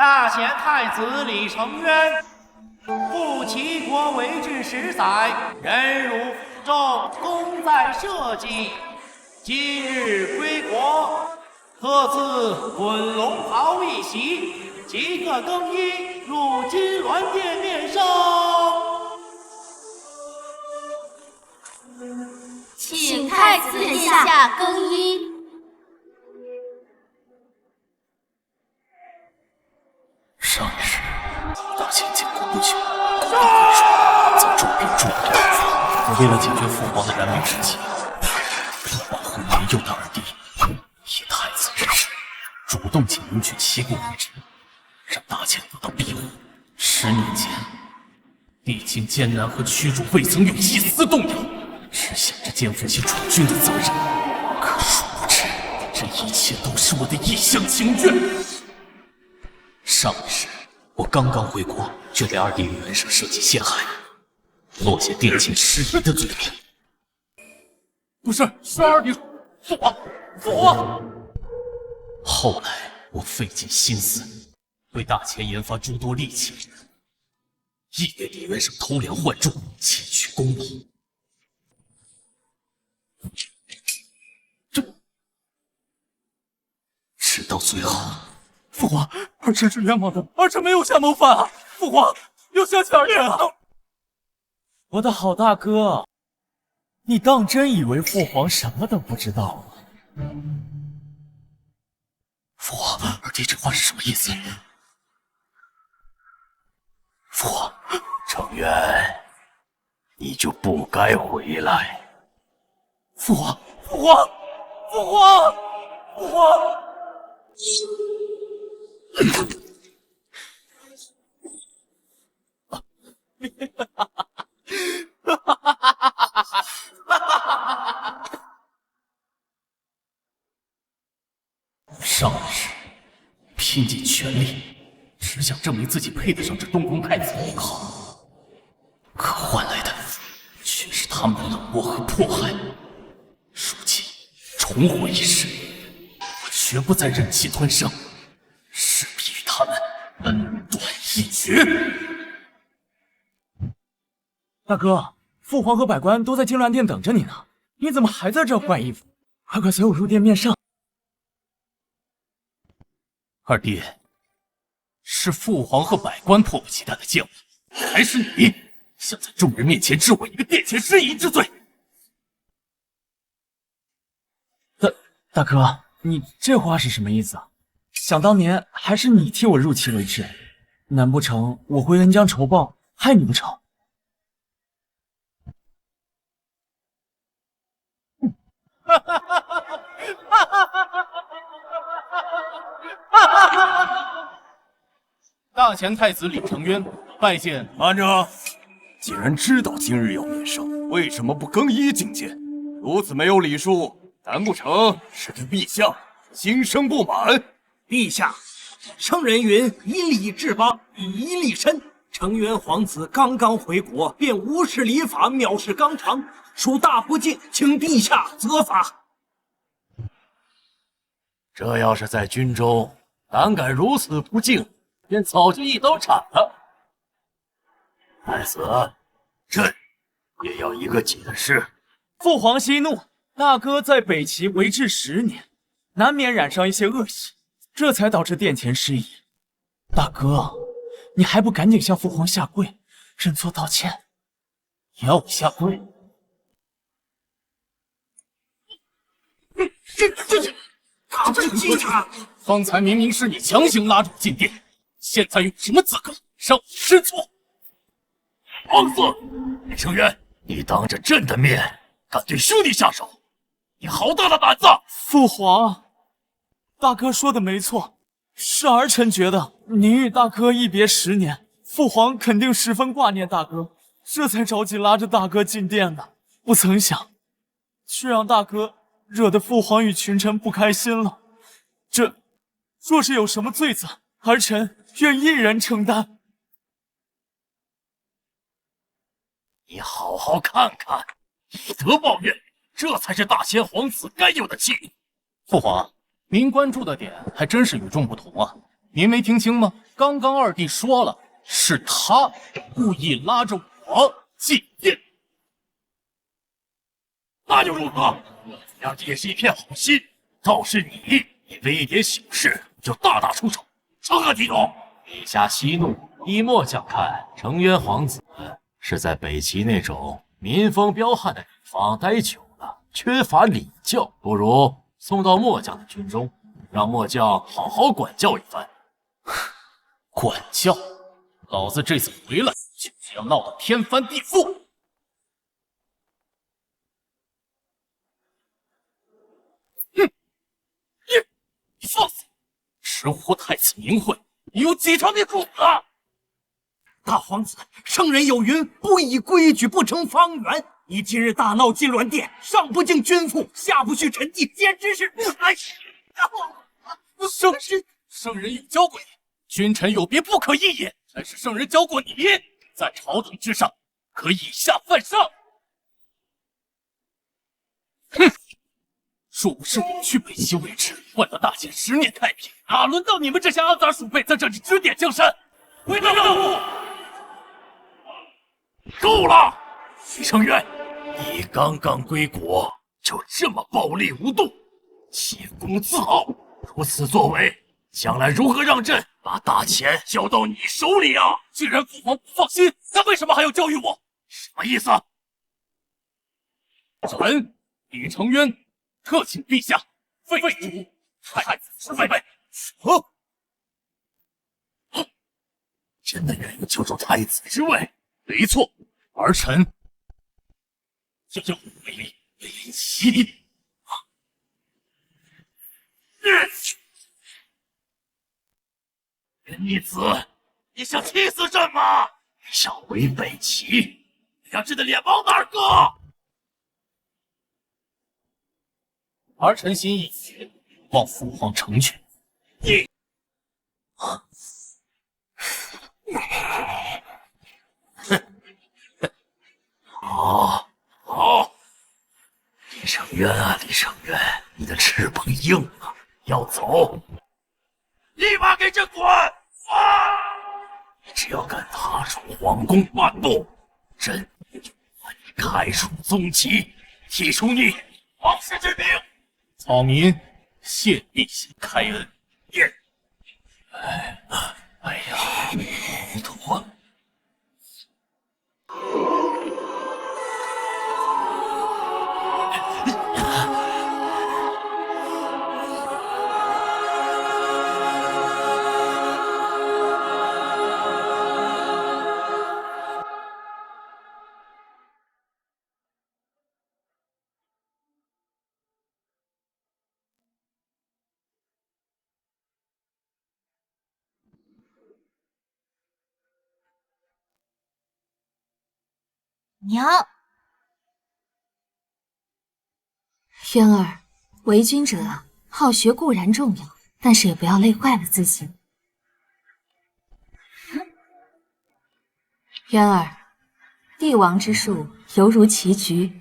大贤太子李成渊，复齐国为治10载，忍辱负重，功在社稷。今日归国，特赐滚龙袍一袭，即刻更衣，入金銮殿面圣。请太子殿下更衣。上一世，大秦建国不久，遭重兵诛灭。为了解决父皇的燃眉之急，父皇后年幼的二弟以太子之身，主动请迎娶齐国为臣，让大秦得到庇护。10年前，历经艰难和屈辱，未曾有一丝动摇，只想着肩负起主君的责任。可殊不知，这一切都是我的一厢情愿。上一世，我刚刚回国，就被二弟宇文舍设计陷害，落下殿前失仪的罪名。不是，是二弟，父皇，父皇。后来我费尽心思，为大秦研发诸多利器，亦给李元省偷梁换柱，窃取功劳。直到最后，父皇，儿臣是冤枉的，儿臣没有下谋反啊！父皇，有想起二爷啊！我的好大哥，你当真以为父皇什么都不知道吗？父皇，二弟这话是什么意思？父皇，成渊，你就不该回来。父皇，父皇，父皇，父皇！上一世拼尽全力，只想证明自己配得上这东宫太子名号，可换来的却是他们的冷漠和迫害。如今重活一世，我绝不再忍气吞声，势必与他们恩断义绝。大哥，父皇和百官都在金銮殿等着你呢，你怎么还在这换衣服？快随我入殿面圣。二弟，是父皇和百官迫不及待的见我，还是你想在众人面前治我一个殿前失仪之罪？大哥，你这话是什么意思啊？想当年还是你替我入齐为质，难不成我会恩将仇报，害你不成？大前太子李成渊拜见。慢着，既然知道今日要面圣，为什么不更衣觐见？如此没有礼数，难不成是对陛下心生不满？陛下，圣人云：以礼治邦，以仪立身。成渊皇子刚刚回国，便无视礼法，藐视纲常，属大不敬，请陛下责罚。这要是在军中，胆敢如此不敬，便早就一刀铲了。太子，朕也要一个解释。父皇息怒，大哥在北齐为治10年，难免染上一些恶习，这才导致殿前失仪。大哥，你还不赶紧向父皇下跪，认错道歉？要我下跪？这他不记他！方才明明是你强行拉住我进殿，现在有什么资格让我认错？放肆！李成渊，你当着朕的面敢对兄弟下手，你好大的胆子！父皇，大哥说的没错，是儿臣觉得您与大哥一别10年，父皇肯定十分挂念大哥，这才着急拉着大哥进殿的。不曾想，却让大哥惹得父皇与群臣不开心了。这若是有什么罪责，儿臣愿一人承担。你好好看看，以德报怨，这才是大千皇子该有的气度。父皇，您关注的点还真是与众不同啊！您没听清吗？刚刚二弟说了，是他故意拉着我进殿，那又如何？二弟也是一片好心，倒是你因为一点小事就大打出手，成何体统？陛下息怒，依末将看，成渊皇子是在北齐那种民风彪悍的地方待久了，缺乏礼教，不如送到末将的军中，让末将好好管教一番。管教？老子这次回来就是要闹得天翻地覆！你放肆！直呼太子名讳，你有几条命骨啊？大皇子，圣人有云：不以规矩不成方圆。你今日大闹金銮殿，上不敬君父，下不许臣弟，简直是……圣人有教过你，君臣有别不可一也。但是圣人教过你，在朝廷之上可以下犯上。哼！若不是我去北齐为质，为了大秦10年太平，哪轮到你们这些阿杂鼠辈在这里指点江山？回答任务！够了，徐成渊，你刚刚归国就这么暴力无度，挟功自傲，如此作为，将来如何让朕把大钱交到你手里啊？既然父皇不放心，那为什么还要教育我？什么意思？臣李成渊特请陛下废除太子之位。真的愿意救助太子之位？没错，儿臣就为立齐地。人逆子，你想气死朕吗？你想违背齐，让朕的脸往哪儿搁？儿臣心意，望父皇成全。你，好，李成渊啊，李成渊，你的翅膀硬了，要走，立马给朕滚！你只要敢踏出皇宫半步，朕就把你开除宗籍，剔除你皇室之名。草民谢陛下开恩。哎呀，糊涂啊！娘，渊儿，为君者好学固然重要，但是也不要累坏了自己。渊儿，帝王之术犹如棋局，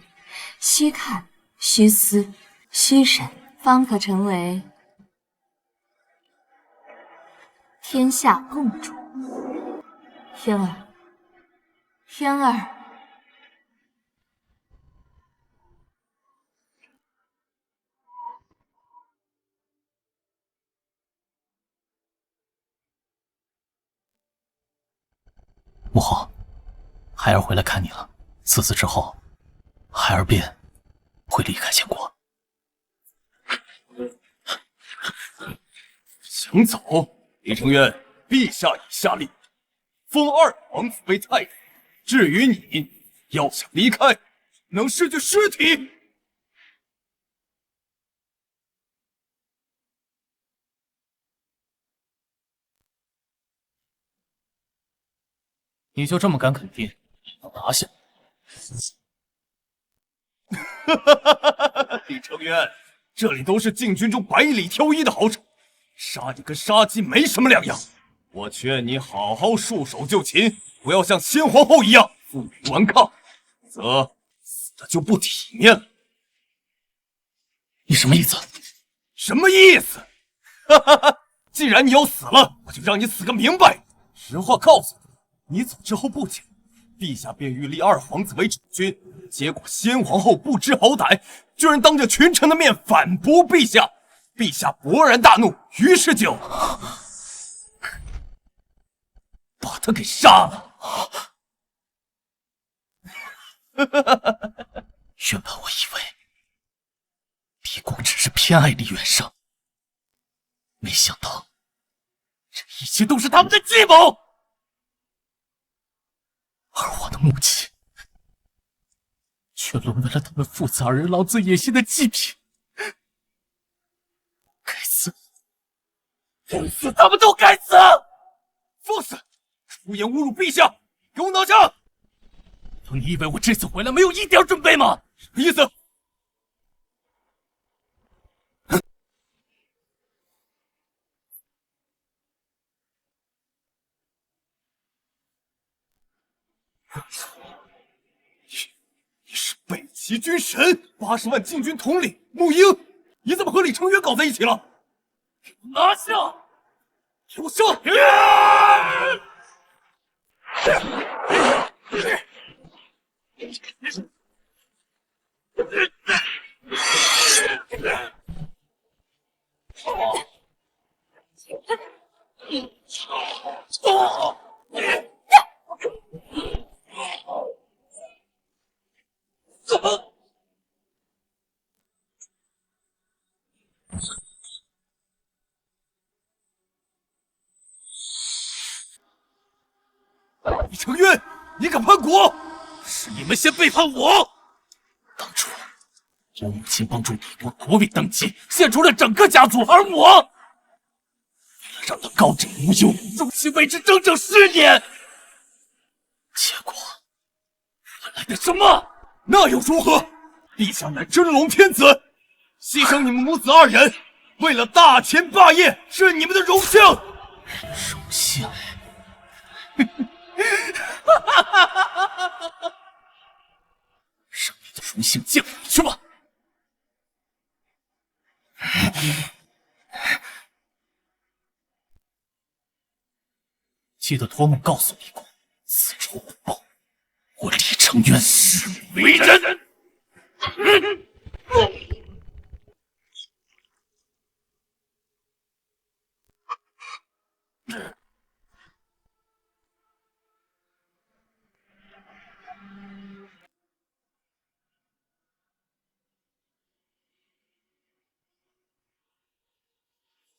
须看、须思、须审，方可成为天下共主。渊儿，渊儿。母后，孩儿回来看你了。自此之后，孩儿便会离开秦国。请走，李成渊，陛下已下令，封二皇子为太子。至于你，要想离开，能失去尸体。你就这么敢肯定要拿下？李成渊，这里都是禁军中百里挑一的好手，杀你跟杀鸡没什么两样。我劝你好好束手就擒，不要像先皇后一样负隅顽抗，否则死的就不体面了。你什么意思？什么意思？既然你要死了，我就让你死个明白。实话告诉你，你走之后不久，陛下便欲立二皇子为储君，结果先皇后不知好歹，居然当着群臣的面反驳陛下。陛下勃然大怒，于是就把他给杀了。原本我以为李广只是偏爱李元胜，没想到这一切都是他们的计谋。而我的母亲却沦为了他们父子二人狼子野心的祭品。该死！该死！他们都该死！放肆！出言侮辱陛下！给我拿下！你以为我这次回来没有一点准备吗？什么意思？你是北齐军神，80万禁军统领穆英，你怎么和李成渊搞在一起了？给我拿下！给我上！李成渊，你敢叛国？是你们先背叛我！当初我母亲帮助李国国位登基，献出了整个家族，而我为了让他高枕无忧，忠心为之整整10年，结果换来的什么？那又如何？陛下乃真龙天子，牺牲你们母子2人，为了大秦霸业，是你们的荣幸。荣幸？让你的荣幸见鬼去吧！记得托梦告诉李公，此仇不报，我李成渊誓不为人。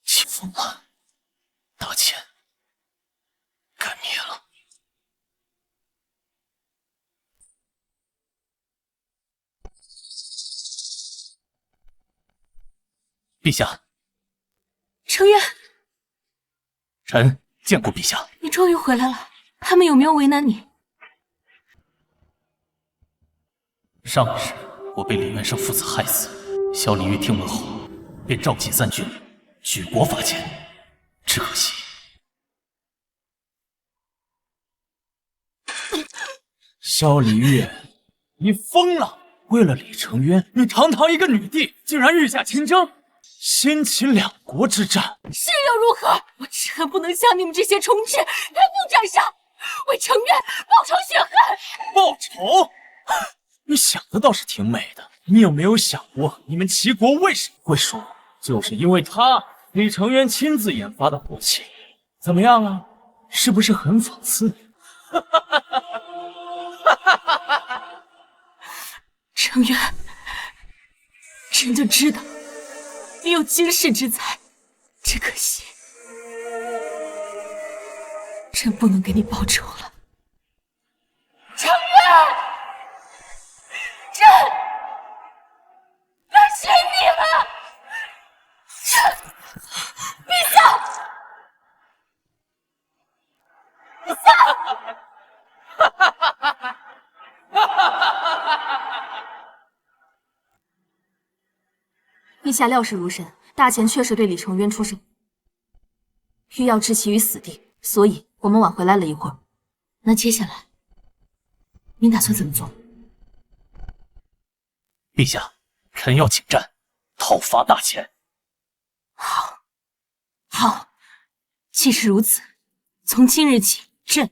起风了，大秦该灭了。陛下，成渊，臣见过陛下。你终于回来了，他们有没有为难你？上一世我被李元胜父子害死，萧礼玉听闻后，便召集3军，举国伐秦。只可惜，萧礼玉，你疯了！为了李成渊，你堂堂一个女帝，竟然御驾亲征，新秦2国之战，是又如何？我只恨不能像你们这些虫豸人不斩杀，为成渊报仇雪恨。报仇？你想的倒是挺美的。你有没有想过，你们齐国为什么会输？就是因为他李成渊亲自研发的武器。怎么样啊？是不是很讽刺？成渊，朕就知道你有惊世之才，只可惜朕不能给你报仇了。成渊，朕来寻你了！陛下，陛下！陛下料事如神，大秦确实对李成渊出手，欲要置其于死地，所以我们晚回来了一会儿。那接下来，您打算怎么做？陛下，臣要请战，讨伐大秦。好，既是如此，从今日起，朕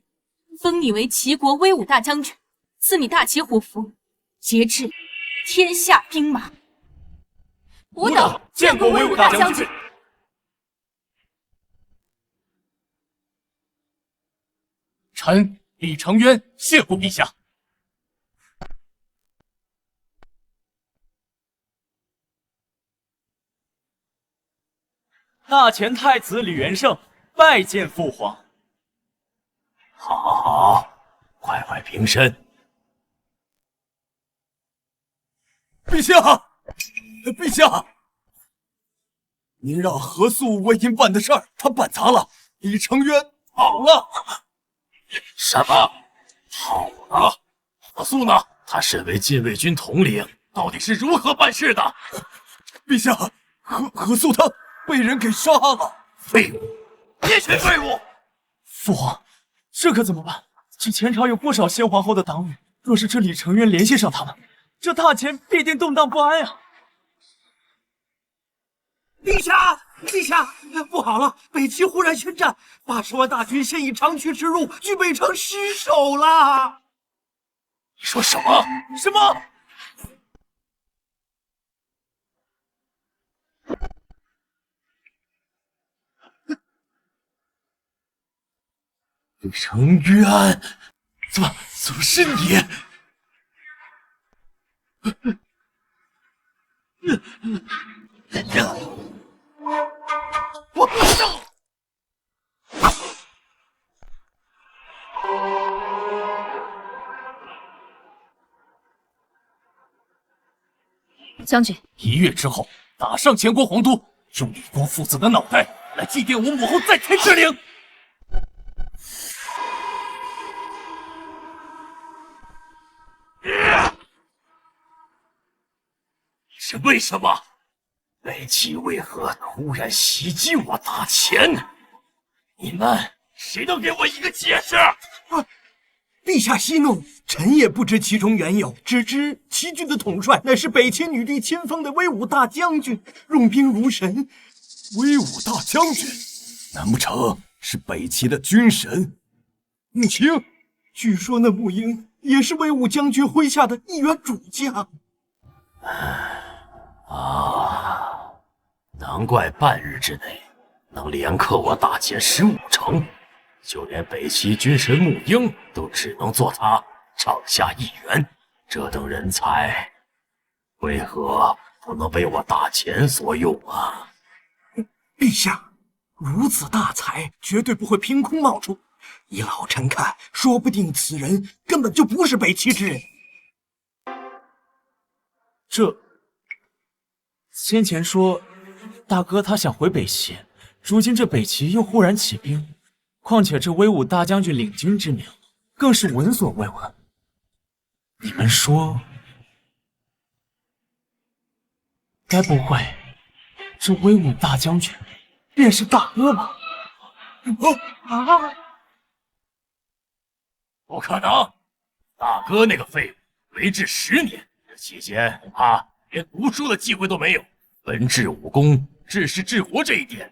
封你为齐国威武大将军，赐你大齐虎符，节制天下兵马。吾等见过威武大将军。臣李承渊谢过陛下。大前太子李元胜拜见父皇。好，好，好，快快平身。陛下，陛下，您让何素为您办的事儿，他办砸了，李承渊跑了。什么？跑了？何素呢？他身为禁卫军统领，到底是如何办事的？陛下，何素他被人给杀了。废物！一群废物！父皇，这可怎么办？这前朝有不少先皇后的党羽，若是这李承渊联系上他们，这大前必定动荡不安呀！陛下，陛下，不好了！北齐忽然宣战，80万大军现已长驱直入，据北城失守了。你说什么？什么？李承渊，怎么是你？将军，1月之后打上前国皇都，用李光父子的脑袋来祭奠我母后在天之灵。是为什么？北齐为何突然袭击我大前？你们谁能给我一个解释？陛下息怒，臣也不知其中缘由，只知齐军的统帅乃是北齐女帝亲封的威武大将军，用兵如神。威武大将军，难不成是北齐的军神？母亲，据说那穆英也是威武将军麾下的一员主将。啊，难怪半日之内能连克我大前15城，就连北齐军神穆英都只能做他帐下一员。这等人才，为何不能被我大前所用啊？陛下，如此大才绝对不会凭空冒出。依老臣看，说不定此人根本就不是北齐之人。这先前说大哥他想回北齐，如今这北齐又忽然起兵，况且这威武大将军领军之名更是闻所未闻。你们说，该不会这威武大将军便是大哥吧？不可能！大哥那个废物为治10年，这期间恐怕连读书的机会都没有。文治武功、治世治国这一点，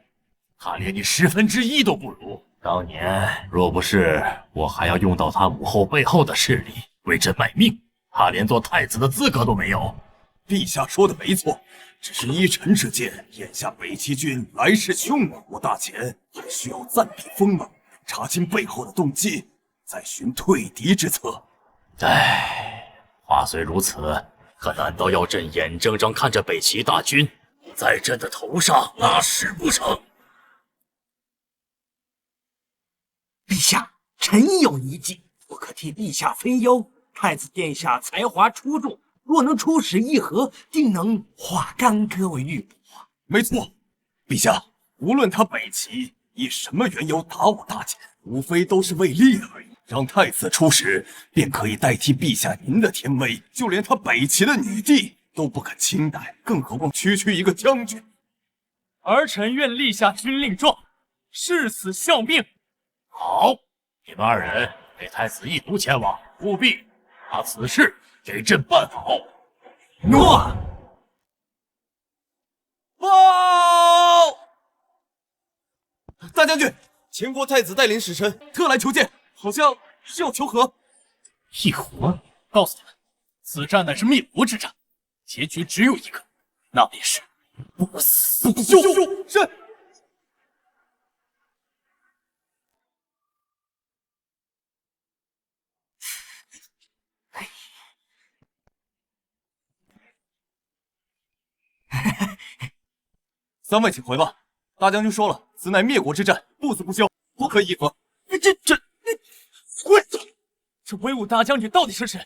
他连你1/10都不如。当年若不是我还要用到他母后背后的势力为朕卖命，他连做太子的资格都没有。陛下说的没错，只是依臣之见，眼下北齐军来势凶猛，我大前还需要暂避锋芒，查清背后的动机，再寻退敌之策。唉，话虽如此，可难道要朕眼睁睁看着北齐大军在朕的头上拉屎不成？陛下，臣有一计，我可替陛下分忧。太子殿下才华出众，若能出使议和，定能化干戈为玉帛。没错，陛下，无论他北齐以什么缘由打我大前，无非都是为利而已。让太子出使，便可以代替陛下您的天威。就连他北齐的女帝都不肯轻待，更何况区区一个将军？儿臣愿立下军令状，誓死效命。好，你们2人陪太子一同前往，务必把此事给朕办好。诺。报！大将军，前国太子带领使臣特来求见，好像是要求和。议和？告诉他们，此战乃是灭国之战，结局只有一个，那便是不死不休。是。三位请回吧。大将军说了，此乃灭国之战，不死不休，不可议和。滚！这威武大将军到底是谁？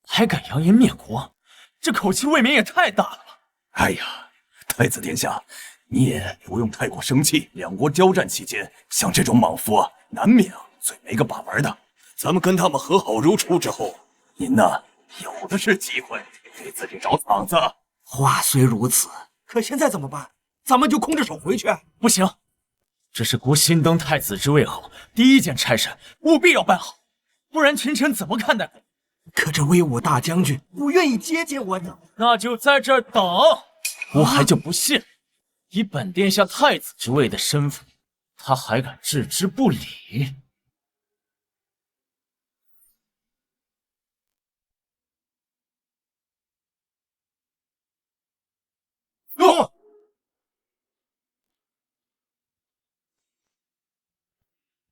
还敢扬言灭国，这口气未免也太大了吧！哎呀，太子殿下，你也不用太过生气。两国交战期间，像这种莽夫啊，难免最没个把门的。咱们跟他们和好如初之后，您呢，有的是机会给自己找场子。话虽如此，可现在怎么办？咱们就空着手回去？不行，这是国新登太子之位后第一件差事，务必要办好，不然群臣怎么看待我？可这威武大将军不愿意接见我呢。那就在这儿等。我还就不信，以本殿下太子之位的身份，他还敢置之不理。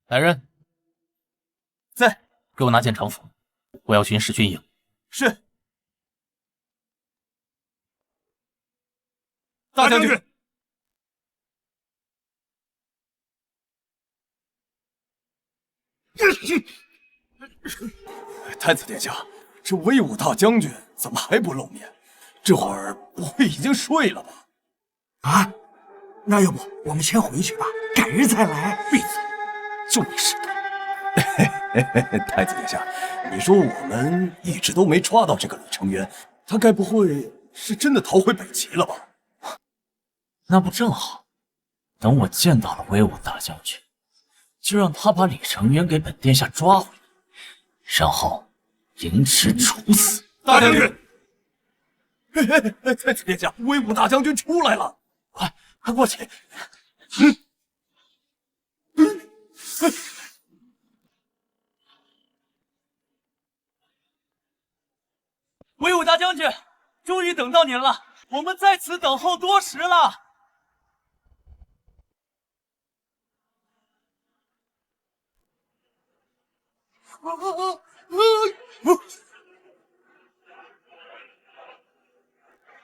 来人，在，给我拿件常服，我要巡视军营。是。大将军。太子殿下，这威武大将军怎么还不露面？这会儿不会已经睡了吧？啊，那要不我们先回去吧，改日再来。闭嘴！就你是的。太子殿下，你说我们一直都没抓到这个李成渊，他该不会是真的逃回北齐了吧？那不正好？等我见到了威武大将军，就让他把李成渊给本殿下抓回来，然后凌迟处死。大将军，太子殿下，威武大将军出来了，快过去！威武大将军，终于等到您了，我们在此等候多时了。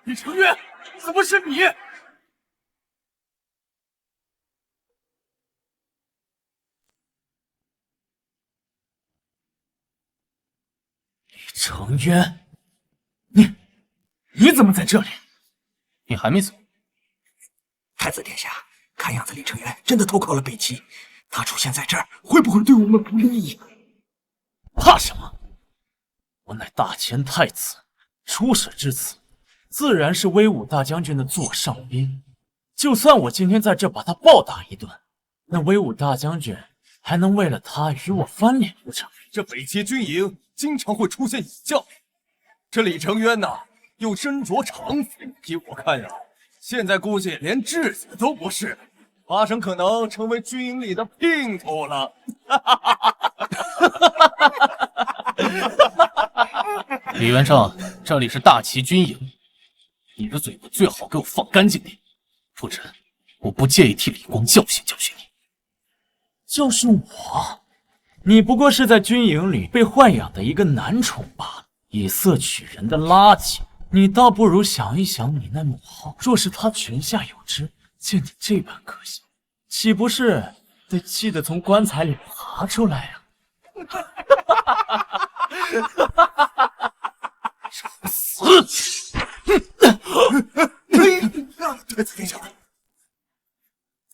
李成渊，怎么是你？李成渊，你怎么在这里？你还没走？太子殿下，看样子李成渊真的投靠了北齐，他出现在这儿，会不会对我们不利？怕什么？我乃大前太子，出使至此，自然是威武大将军的座上宾。就算我今天在这把他暴打一顿，那威武大将军还能为了他与我翻脸不成？这北齐军营经常会出现异将，这李成渊呐，又身着常服，依我看呀，现在估计连质子都不是，八成可能成为军营里的姘头了。李元胜，这里是大齐军营，你的嘴巴最好给我放干净点，不然我不介意替李光教训教训你。教训我？你不过是在军营里被豢养的一个男宠罢了，以色取人的垃圾。你倒不如想一想，你那母后若是她泉下有知，见你这般可笑，岂不是得气得从棺材里爬出来呀？死！太子殿下，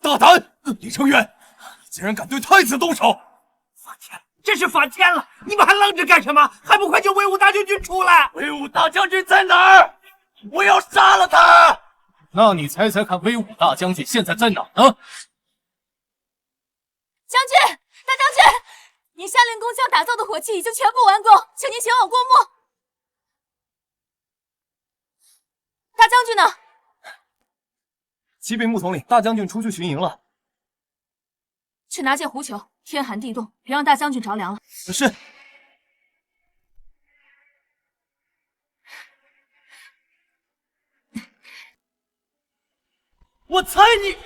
大胆！李成渊，竟然敢对太子动手！反天，真是反天了！你们还愣着干什么？还不快叫威武大将军出来！威武大将军在哪儿？我要杀了他！那你猜猜看，威武大将军现在在哪呢？将军，大将军，您下令工匠打造的火器已经全部完工，请您前往过目。大将军呢？启禀穆统领，大将军出去巡营了。去拿件狐裘，天寒地冻，别让大将军着凉了。是。我猜你，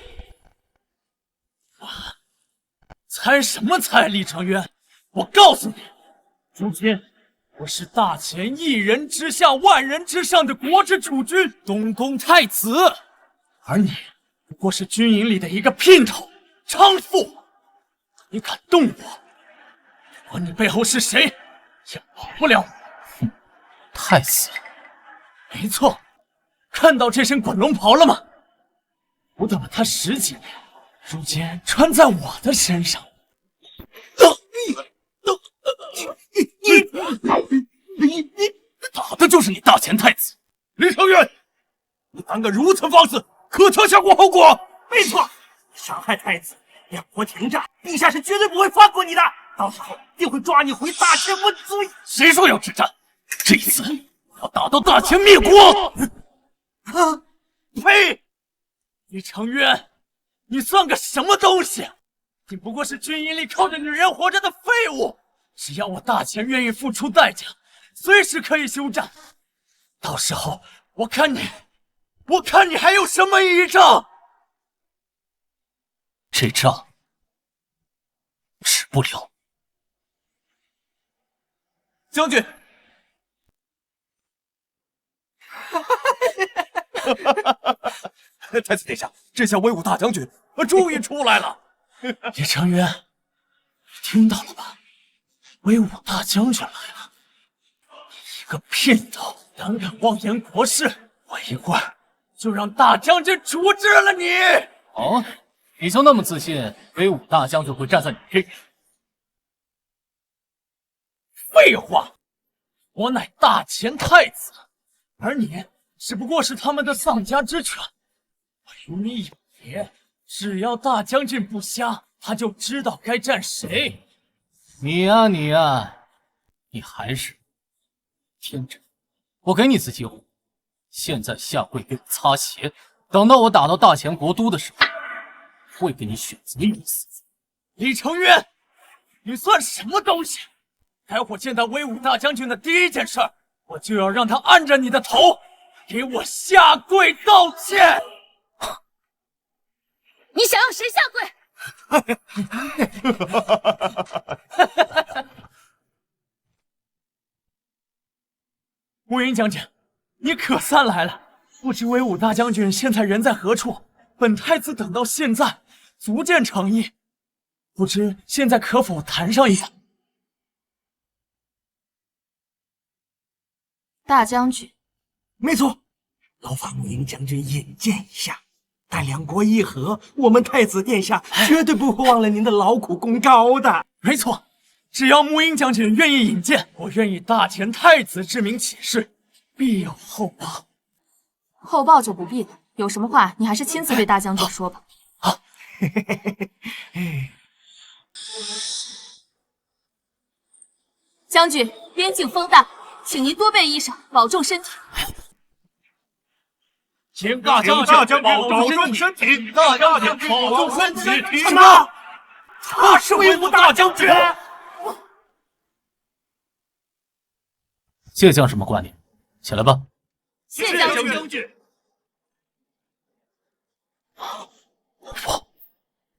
猜什么猜？李成渊，我告诉你，如今我是大前一人之下，万人之上的国之主君，东宫太子，而你不过是军营里的一个姘头、娼妇。你敢动我，不管你背后是谁，也保不了我。太子，没错，看到这身滚龙袍了吗？我等了他10几年，如今穿在我的身上。你打的就是你大前太子李成渊，你胆敢如此放肆，可曾想过后果？没错，伤害太子，两国停战，陛下是绝对不会放过你的，到时候定会抓你回大前问罪。谁说要止战？这一次我要打到大前灭国！呸！李成渊，你算个什么东西？你不过是军营里靠着女人活着的废物。只要我大前愿意付出代价，随时可以休战。到时候我看你还有什么一仗？这仗止不了。将军，太子殿下，这下威武大将军终于出来了。李成渊，听到了吧？威武大将军来了！你一个姘头，胆敢妄言国事，我一会儿就让大将军处置了你！哦，你就那么自信，威武大将军会站在你这边？废话，我乃大前太子，而你只不过是他们的丧家之犬。我与你有别，只要大将军不瞎，他就知道该站谁。你呀，你还是天真。我给你次机会，现在下跪给我擦鞋，等到我打到大前国都的时候，会给你选择一种死罪。李成渊，你算什么东西？待会见到威武大将军的第一件事，我就要让他按着你的头，给我下跪道歉。你想让谁下跪？乌云将军，你可算来了！不知威武大将军现在人在何处？本太子等到现在，足见诚意。不知现在可否谈上一谈？大将军，没错，劳烦乌云将军引荐一下。待两国议和，我们太子殿下绝对不会忘了您的劳苦功高的。没错，只要木英将军愿意引荐，我愿以大前太子之名起事，必有后报。后报就不必了，有什么话你还是亲自对大将军说吧。好。将军，边境风大，请您多备衣裳，保重身体。请大将军保重身体，大将军保重身体。什么？他是威武大将军？谢将什么挂念？起来吧。谢将军。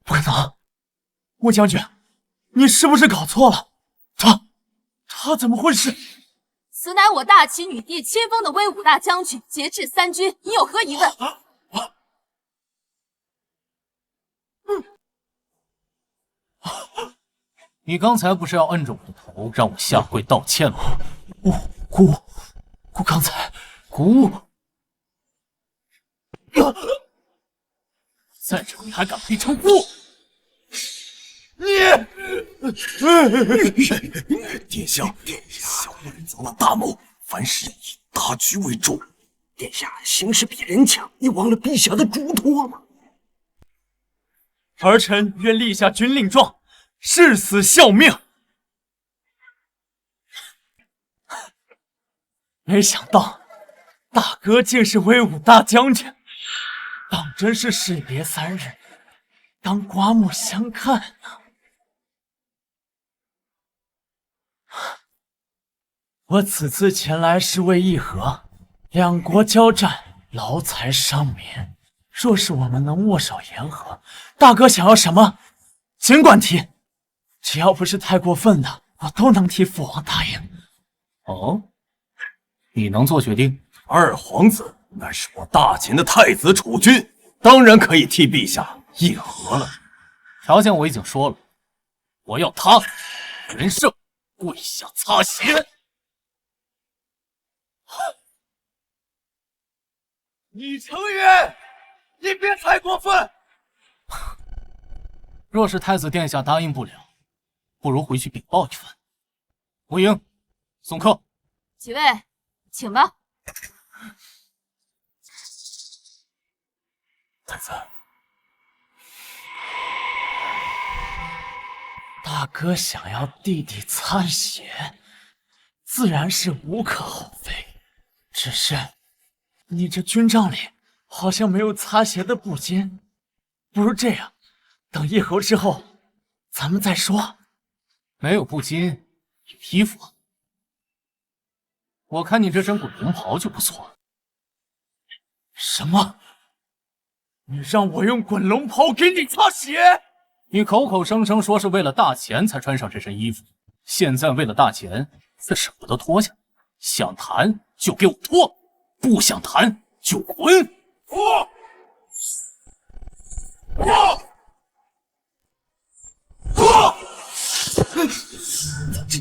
不可能，乌将军，你是不是搞错了？他怎么会是？此乃我大齐女帝亲封的威武大将军，节制三军，你有何疑问？你刚才不是要摁着我的头让我下跪道歉吗？姑刚才姑，在这里还敢逼称姑？殿下，小人遭了大谋，凡事以大局为重。殿下行事比人强，你忘了陛下的嘱托吗？儿臣愿立下军令状，誓死效命。没想到大哥竟是威武大将军，当真是士别3日，当刮目相看呢。我此次前来是为议和，两国交战，劳财伤民。若是我们能握手言和，大哥想要什么，尽管提，只要不是太过分的，我都能替父皇答应。哦，你能做决定？二皇子那是我大秦的太子储君，当然可以替陛下议和了。条件我已经说了，我要他人圣跪下擦鞋。李成渊，你别太过分！若是太子殿下答应不了，不如回去禀报一番。吴营，送客。几位，请吧。太子，大哥想要弟弟擦鞋，自然是无可厚非。只是你这军帐里好像没有擦鞋的布巾，不如这样，等议和之后，咱们再说。没有布巾，有衣服。我看你这身滚龙袍就不错。什么？你让我用滚龙袍给你擦鞋？你口口声声说是为了大钱才穿上这身衣服，现在为了大钱却舍不得脱下，想弹就给我脱，不想弹就滚！这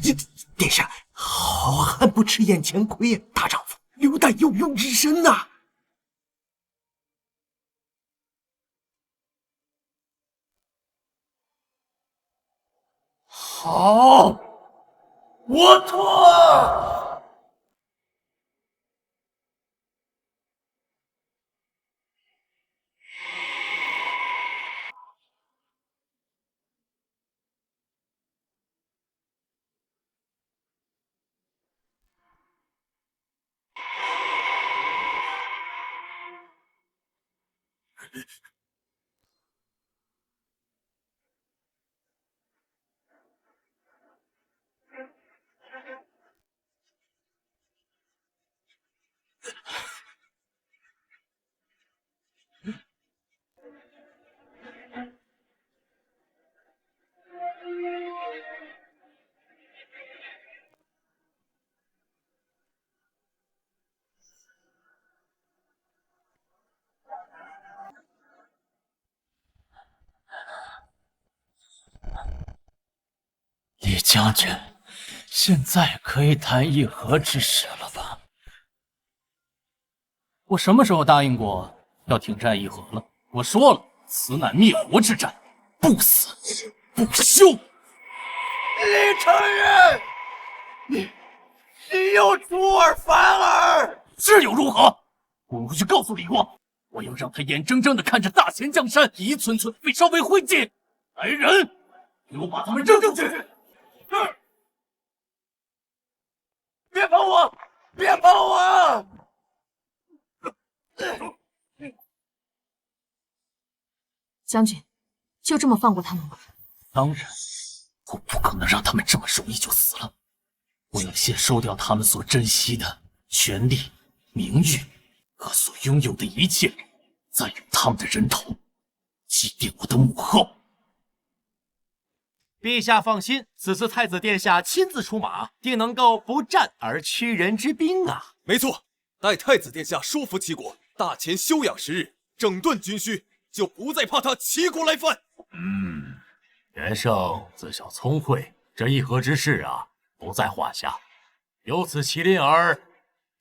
殿下，好汉不吃眼前亏呀！大丈夫留待有用之身呐。好，我脱。李将军，现在可以谈议和之事了吧？我什么时候答应过要挺战议和了？我说了，此乃灭活之战，不死不休。李成渊，你又出尔反尔，这又如何？我回去告诉李国，我要让他眼睁睁地看着大秦江山一寸寸被烧为灰烬。来人，给我把他们扔出去！别碰我！别碰我！将军，就这么放过他们吗？当然，我不可能让他们这么容易就死了。我要先收掉他们所珍惜的权力、名誉和所拥有的一切，再用他们的人头祭奠我的母后。陛下放心，此次太子殿下亲自出马，定能够不战而屈人之兵啊！没错，待太子殿下说服齐国，大秦休养10日，整顿军需，就不再怕他齐国来犯。袁胜自小聪慧，这议和之事啊，不在话下。有此麒麟儿，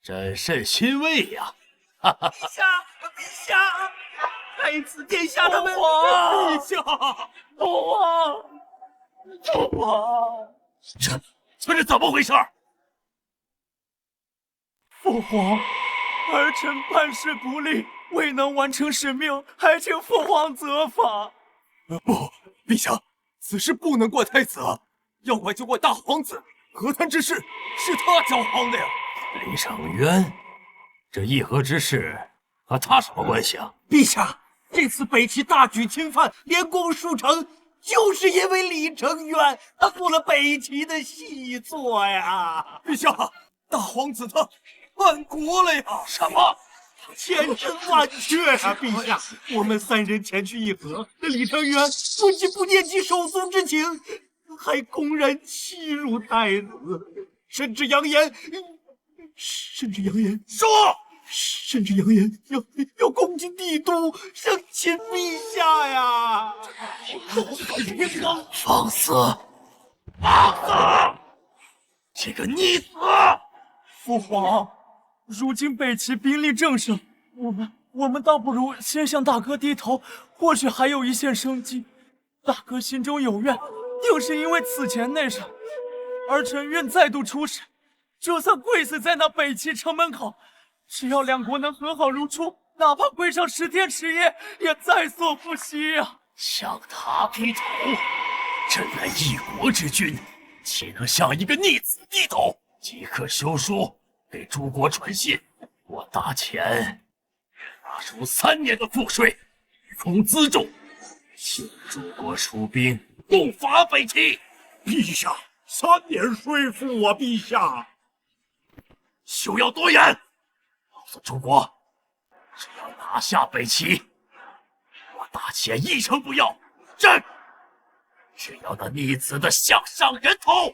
朕甚欣慰呀！陛下，太子殿下他们，陛下，父皇，这是怎么回事？父皇，儿臣办事不力，未能完成使命，还请父皇责罚。不，陛下，此事不能怪太子啊，要怪就怪大皇子。和谈之事是他搅黄的呀。李成渊，这议和之事和他什么关系啊？陛下，这次北齐大举侵犯，连攻数城，就是因为李成渊他做了北齐的细作呀！陛下，大皇子他叛国了呀！什么？千真万确啊！陛下，我们3人前去议和，那李成渊不仅不念及手足之情，还公然欺辱太子，甚至扬言说，甚至扬言要攻击帝都，生擒陛下呀！放肆！放肆！这个逆子！父皇，如今北齐兵力正盛，我们倒不如先向大哥低头，或许还有一线生机。大哥心中有怨，定是因为此前那事，儿臣愿再度出使，就算跪死在那北齐城门口，只要两国能和好如初，哪怕跪上10天10夜，也在所不惜啊！向他低头，朕乃一国之君，岂能向一个逆子低头？即刻修书给诸国传信，我大钱拿出3年的赋税，以供辎重，请诸国出兵攻伐北齐。陛下，3年税赋啊！陛下，休要多言，告诉诸国，只要拿下北齐，我大钱一成不要，朕只要那逆子的项上人头。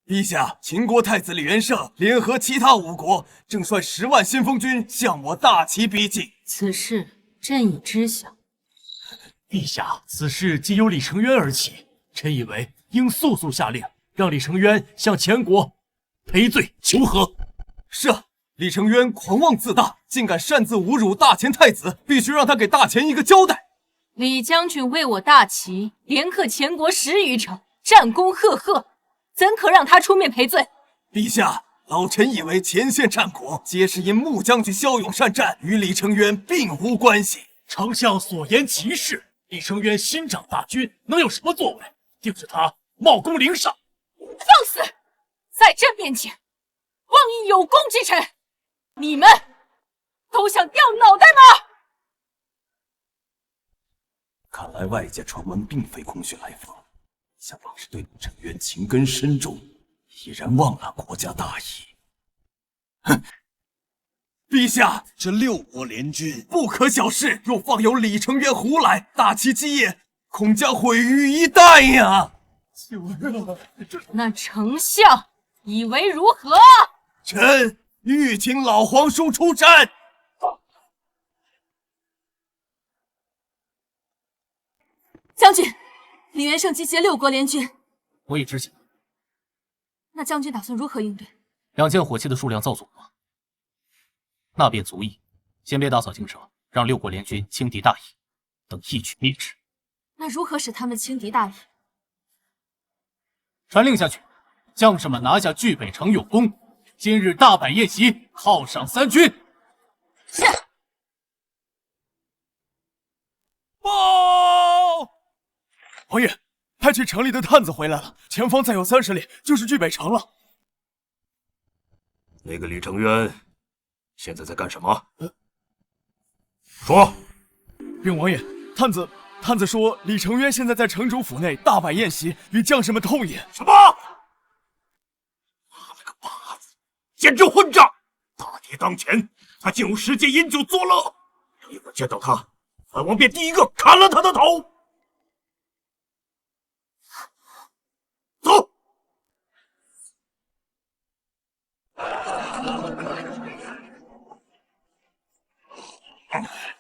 陛下，秦国太子李元胜联合其他5国，正率10万先锋军向我大齐逼近。此事朕已知晓。陛下，此事皆由李成渊而起，臣以为应速速下令，让李成渊向前国赔罪求和。是啊，李成渊狂妄自大，竟敢擅自侮辱大前太子，必须让他给大前一个交代。李将军为我大齐连克前国10余城，战功赫赫，怎可让他出面赔罪？陛下，老臣以为前线战果皆是因穆将军骁勇善战，与李成渊并无关系。丞相所言极是，李成渊新掌大军，能有什么作为？定是他冒功领赏。放肆！在朕面前妄议有功之臣，你们都想掉脑袋吗？看来外界传闻并非空穴来风，想必是对李成渊情根深重，已然忘了国家大义。哼！陛下，这6国联军不可小视，若放有李成渊胡来，大齐基业恐将毁于一旦呀！那丞相以为如何？臣欲请老皇叔出战。将军，李元胜集结6国联军，我已知晓。那将军打算如何应对2件火器的数量造足吗？那便足矣。先别打扫京城，让6国联军轻敌大意，等一举灭之。那如何使他们轻敌大意？传令下去，将士们拿下据北城有功。今日大摆宴席，犒赏3军。是。报！王爷，派去城里的探子回来了，前方再有30里就是据北城了。那个李成渊现在在干什么？说。禀王爷，探子说，李成渊现在在城主府内大摆宴席，与将士们痛饮。什么？妈了个巴子，简直混账！大敌当前，他竟有时间饮酒作乐。一会儿见到他，本王便第一个砍了他的头。走。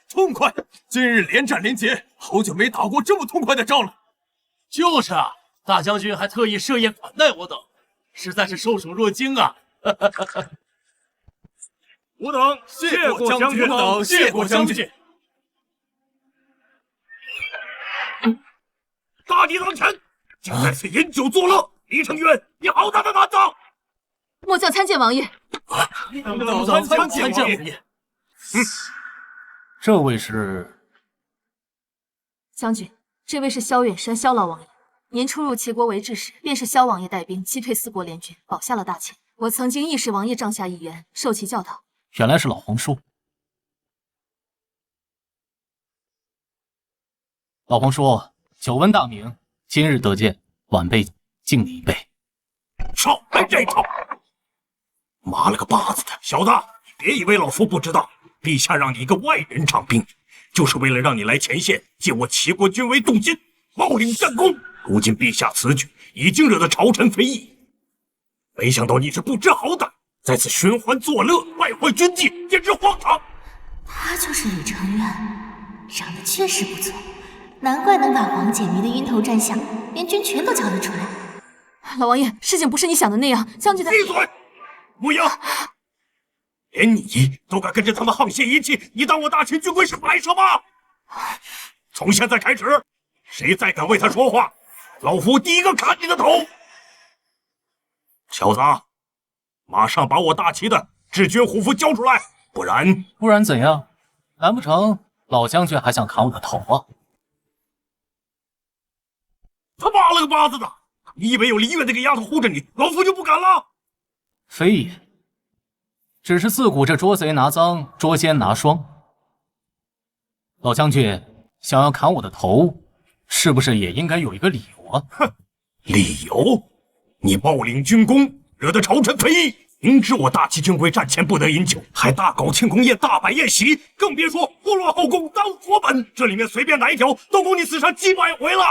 痛快！今日连战连捷，好久没打过这么痛快的仗了。就是啊，大将军还特意设宴款待我等，实在是受宠若惊啊！吾等谢过将军等，谢过将军。大敌当前，竟在此饮酒作乐，李成渊，你好大的胆子！末将参见王爷。参见王爷。这位是？将军，这位是萧远山萧老王爷。您初入齐国为质时，便是萧王爷带兵击退4国联军，保下了大秦。我曾经亦是王爷帐下一员，受其教导。原来是老皇叔。老皇叔，久闻大名，今日得见，晚辈敬你一杯。少来这套！妈了个巴子的，小子，别以为老夫不知道，陛下让你一个外人掌兵，就是为了让你来前线借我齐国军威镀金，冒领战功。如今陛下此举已经惹得朝臣非议，没想到你是不知好歹，在此寻欢作乐，败坏军纪，简直荒唐！他就是李成渊，长得确实不错，难怪能把黄解谜的晕头转向，连军权都交得出来。老王爷，事情不是你想的那样，将军他……闭嘴！无影，连你都敢跟着他们沆瀣一气，你当我大秦军规是摆设吗？从现在开始，谁再敢为他说话，老夫第一个砍你的头！小子，马上把我大齐的治军虎符交出来，不然怎样？难不成老将军还想砍我的头啊？他妈了个巴子的！你以为有黎月那个丫头护着你，老夫就不敢了？非也，只是自古这捉贼拿赃，捉奸拿双。老将军想要砍我的头，是不是也应该有一个理由啊？哼，理由？你暴领军功，惹得朝臣非议，明知我大齐军规战前不得饮酒，还大搞庆功宴、大摆宴席，更别说不落后宫当国本，这里面随便哪一条都够你死上几百回了。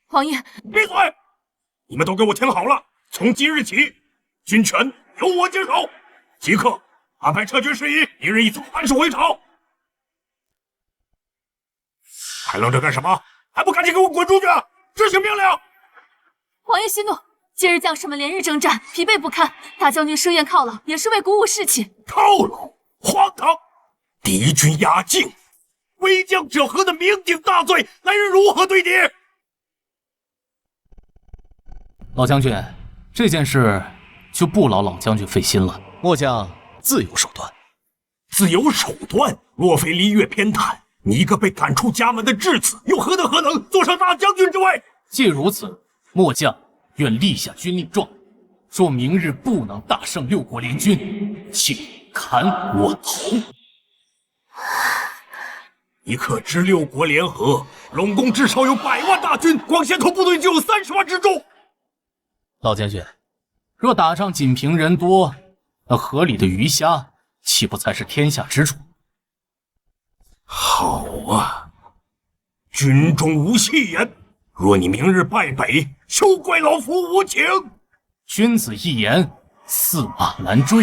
王爷，闭嘴！你们都给我听好了，从今日起，军权由我接手，即刻安排撤军事宜，一人一组，按时回朝。还愣着干什么？还不赶紧给我滚出去！执行命令！王爷息怒，今日将士们连日征战，疲惫不堪，大将军设宴犒劳，也是为鼓舞士气。犒劳？荒唐！敌军压境，为将者何的酩酊大醉，来人如何对敌？老将军，这件事就不劳老将军费心了。末将自有手段。自有手段？若非黎月偏袒，你一个被赶出家门的质子，又何德何能坐上大将军之位？既如此，末将愿立下军令状，若明日不能大胜6国联军，请砍我头。你可知6国联合，陇宫至少有100万大军，光先头部队就有30万之众。老将军，若打仗仅凭人多，那河里的鱼虾岂不才是天下之主？好啊，军中无戏言。若你明日败北，休怪老夫无情。君子一言，驷马难追。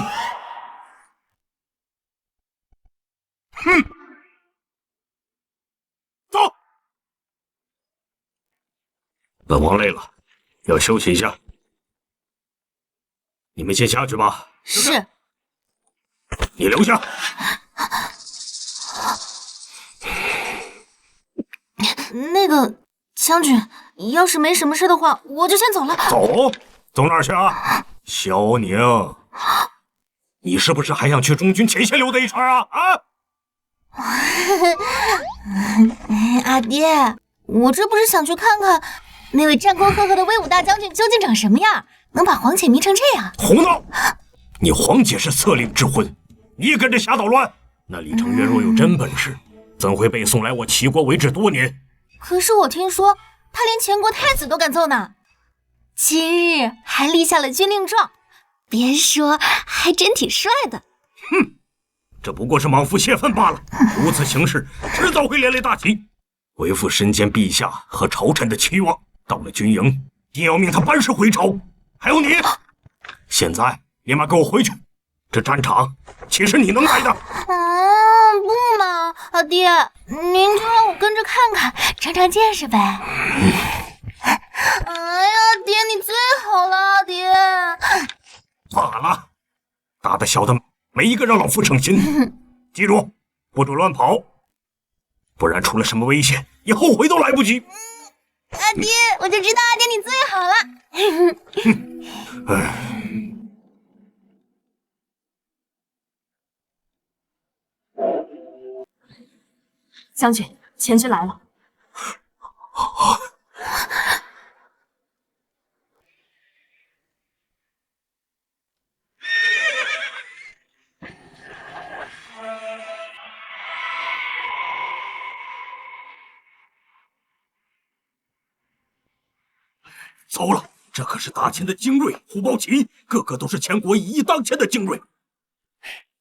哼，走。本王累了，要休息一下。你们先下去吧。是。你留下。那个将军，要是没什么事的话，我就先走了。走哪儿去啊？萧宁，你是不是还想去中军前线溜达一圈啊？阿爹，我这不是想去看看那位战功赫赫的威武大将军究竟长什么样，能把黄姐迷成这样？胡闹！你黄姐是策令之婚，你也跟着瞎捣乱。那李成渊若有真本事，怎会被送来我齐国为治多年？可是我听说他连前国太子都敢揍呢，今日还立下了军令状，别说还真挺帅的。哼，这不过是莽夫泄愤罢了。如此行事，迟早会连累大齐。为父身兼陛下和朝臣的期望，到了军营，定要命他班师回朝。还有你，现在立马给我回去，这战场岂是你能来的？不嘛，阿爹，您就让我跟着看看，长长见识呗。哎呀，爹，你最好了，阿爹。罢了，大的小的没一个让老夫省心。记住，不准乱跑，不然出了什么危险，你后悔都来不及。阿爹，我就知道阿爹你最好了。将军，前军来了。糟了，这可是大秦的精锐虎豹骑，个个都是全国一当千的精锐。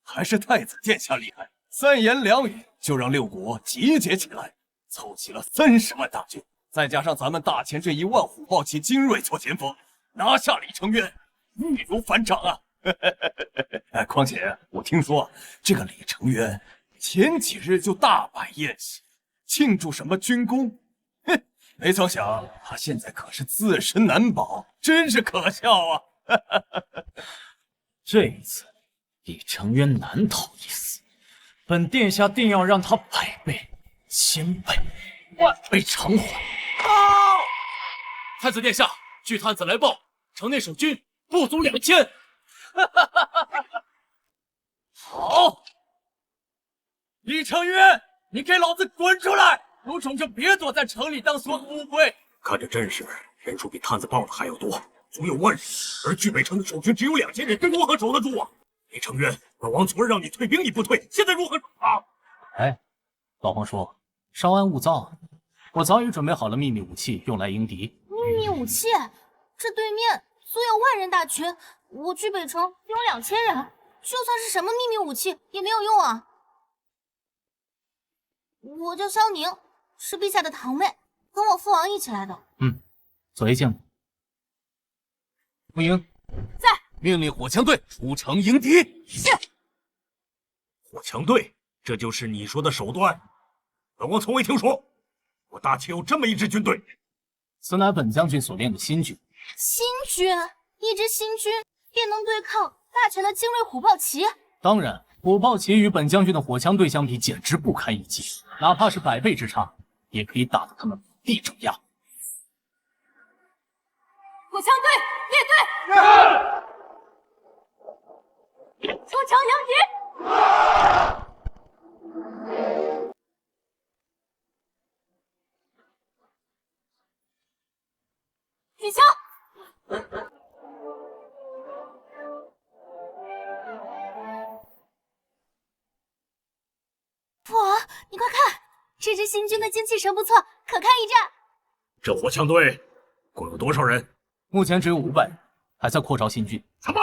还是太子殿下厉害，三言两语就让六国集结起来，凑齐了30万大军，再加上咱们大秦这1万虎豹骑精锐做前锋，拿下李成渊，易如反掌啊！哎，况且我听说这个李成渊前几日就大摆宴席，庆祝什么军功，哼，没曾想他现在可是自身难保，真是可笑啊！这一次，李成渊难逃一死，本殿下定要让他100倍、1000倍、10000倍偿还。太子殿下，据探子来报，城内守军不足2000。好，李成渊，你给老子滚出来！有种就别躲在城里当缩头乌龟。看这阵势，人数比探子报的还要多，足有万人，而巨北城的守军只有2000人，这如何守得住啊？李成渊，本王昨日让你退兵你不退，现在如何守啊？哎，老皇叔，稍安勿躁，我早已准备好了秘密武器，用来迎敌。秘密武器？这对面足有万人大军，我巨北城有2000人，就算是什么秘密武器也没有用啊！我叫萧宁，是陛下的堂妹，跟我父王一起来的。左爷见过。沐英在，命令火枪队出城迎敌。是。火枪队，这就是你说的手段？本王从未听说，我大秦有这么一支军队。此乃本将军所练的新军。新军？一支新军便能对抗大秦的精锐虎豹骑？当然，虎豹骑与本将军的火枪队相比，简直不堪一击，哪怕是100倍之差，也可以打得他们满地找牙。火枪队列队，出城迎敌。举枪！父王，你快看，这支新军的精气神不错，可堪一战。这火枪队共有多少人？目前只有500人，还在扩招新军。什么？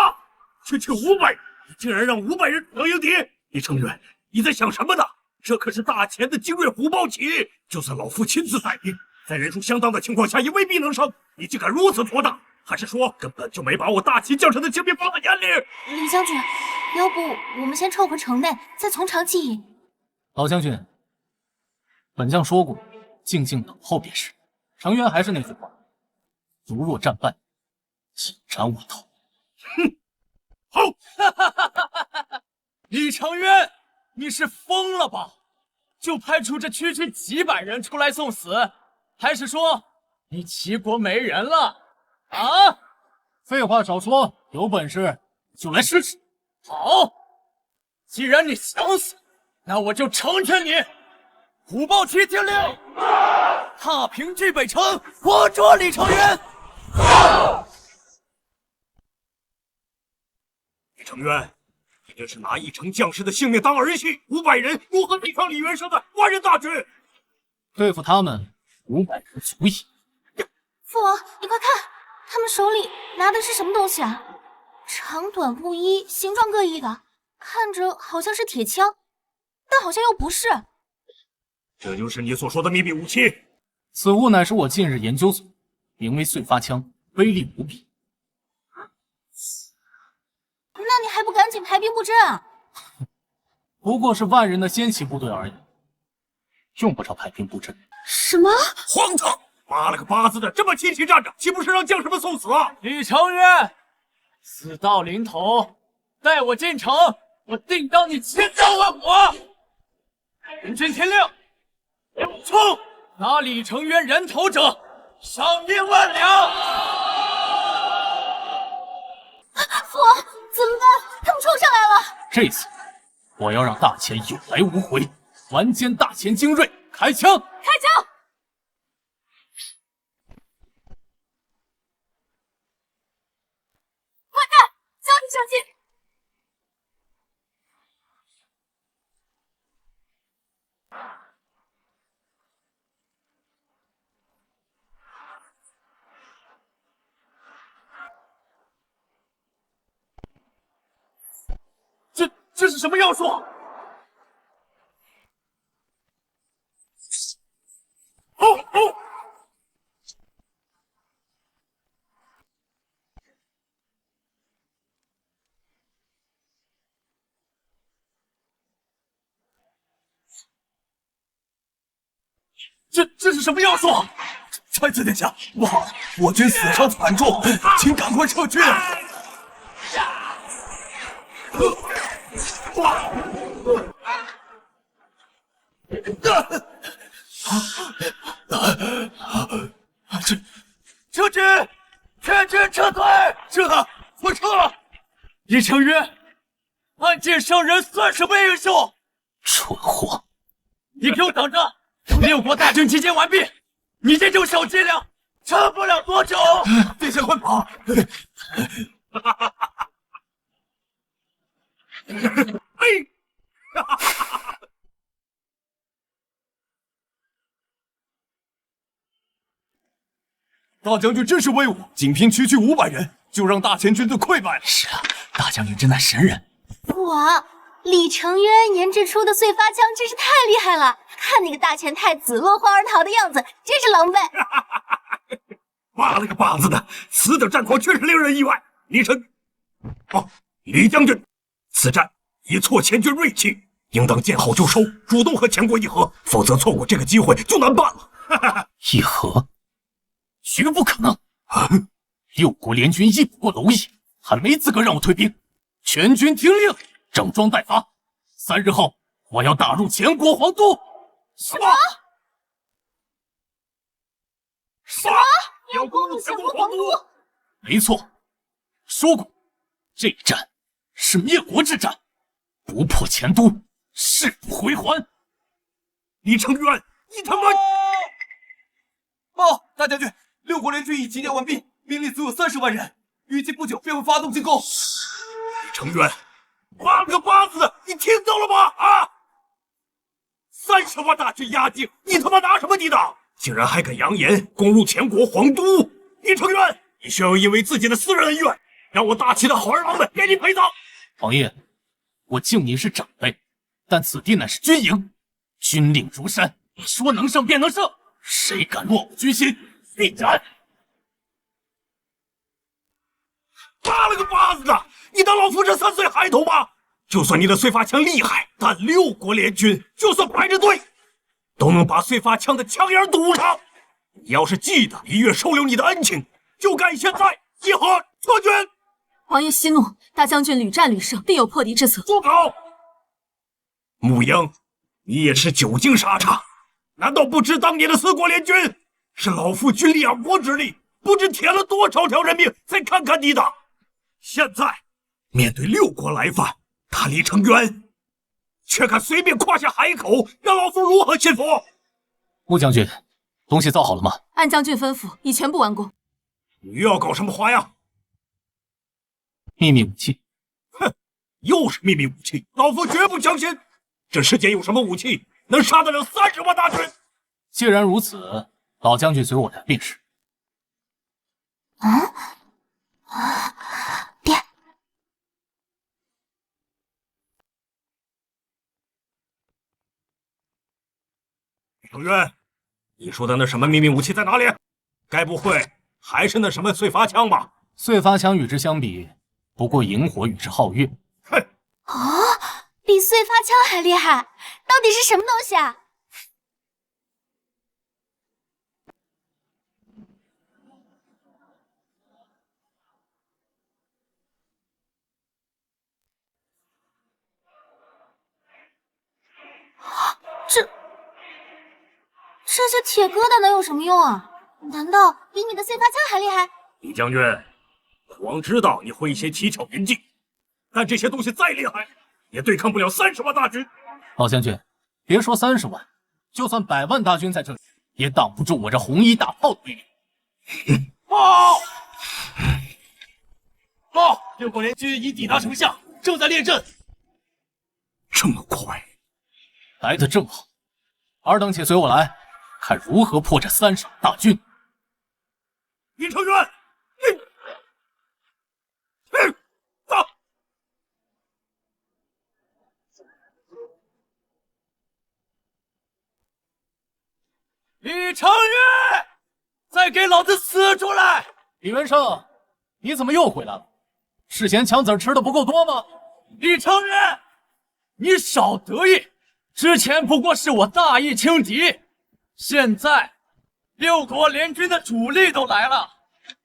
区区500人？你竟然让500人出城迎敌？李成渊，你在想什么呢？这可是大秦的精锐虎豹骑，就算老夫亲自带兵，在人数相当的情况下，也未必能胜。你竟敢如此拖大，还是说根本就没把我大秦将士的精兵放在眼里？李将军，要不我们先撤回城内，再从长计议。老将军，本将说过，静静等候便是。成渊还是那句话，如若战败，尽斩我头。哼，好！李成渊，你是疯了吧？就派出这区区几百人出来送死，还是说你齐国没人了？啊！废话少说，有本事就来试试。好，既然你想死，那我就成全你。虎豹骑听令，踏平巨北城，活捉李成渊。李成渊，你这是拿一城将士的性命当儿戏，500人如何抵抗李元生的万人大军？对付他们500人足矣。父王，你快看，他们手里拿的是什么东西啊？长短不一，形状各异的，看着好像是铁枪，但好像又不是。这就是你所说的秘密武器？此物乃是我近日研究所，名为碎发枪，威力无比。那你还不赶紧排兵布阵啊？不过是万人的先期部队而已，用不着排兵布阵。什么？荒唐！妈了个巴子的，这么齐齐站着，岂不是让将士们送死啊？李成渊，死到临头，带我进城，我定当你千刀万剐！人军听令，冲！拿李成渊人头者，赏银万两！父王，怎么办？他们冲上来了！这次我要让大秦有来无回，完歼大秦精锐！开枪！开枪！快看，交替上进！这是什么妖术？这是什么妖术？太子殿下，不好，我军死伤惨重，请赶快撤军。撤军！全军撤退！快撤！李成渊，暗箭伤人算什么英雄？蠢货！你给我等着！等6国大军集结完毕，你这种小伎俩撑不了多久。殿下快跑！大将军真是威武，仅凭区区500人，就让大前军队溃败了。是啊，大将军真乃神人。哇，李成渊研制出的碎发枪真是太厉害了！看那个大前太子落荒而逃的样子，真是狼狈。罢了个巴子的，此等战况确实令人意外。李将军，此战已挫前军锐气，应当见好就收，主动和前国议和，否则错过这个机会就难办了。议和？绝不可能！6国联军一不过蝼蚁，还没资格让我退兵。全军听令，整装待发。3日后，我要打入前国皇都。什么？要攻入前国皇都？没错，说过，这一战是灭国之战，不破前都，誓不回还。李成渊，你他妈！报，大将军，6国联军已集结完毕，兵力足有30万人，预计不久便会发动进攻。李成渊，罢了个巴子的，你听到了吗？啊！30万大军压境，你他妈拿什么抵挡？竟然还敢扬言攻入前国皇都！李成渊，你需要因为自己的私人恩怨，让我大齐的好儿郎们给你陪葬。王爷，我敬您是长辈，但此地乃是军营，军令如山，说能胜便能胜，谁敢落我军心，必斩！罢了个巴子的，你当老夫是3岁孩童吗？就算你的碎发枪厉害，但6国联军就算排着队，都能把碎发枪的枪眼堵上。你要是记得李越收留你的恩情，就该现在议和撤军。王爷息怒，大将军屡战屡胜，定有破敌之策。住口！沐英，你也是久经沙场，难道不知当年的4国联军是老夫军力2国之力，不知舔了多少条人命才堪堪抵挡？现在面对6国来犯，他李成渊却敢随便跨下海口，让老夫如何信服？穆将军，东西造好了吗？按将军吩咐，已全部完工。你又要搞什么花样？秘密武器？哼，又是秘密武器！老夫绝不相信，这世间有什么武器能杀得了30万大军？既然如此，老将军随我来便是。爹，成渊，你说的那什么秘密武器在哪里？该不会还是那什么碎发枪吧？碎发枪与之相比，不过萤火与之皓月。哼！哦，比碎发枪还厉害，到底是什么东西啊？这些铁疙瘩能有什么用啊？难道比你的碎发枪还厉害？李将军，皇知道你会一些奇巧云计，但这些东西再厉害，也对抗不了30万大军。老将军，别说30万，就算100万大军在这里，也挡不住我这红衣大炮的威力。报！6国联军已抵达城下，正在列阵。这么快？来得正好，尔等且随我来，看如何破这30万大军。李成渊，走！成渊，再给老子死出来！李元胜，你怎么又回来了？是嫌枪子吃的不够多吗？李成渊，你少得意！之前不过是我大意轻敌，现在6国联军的主力都来了，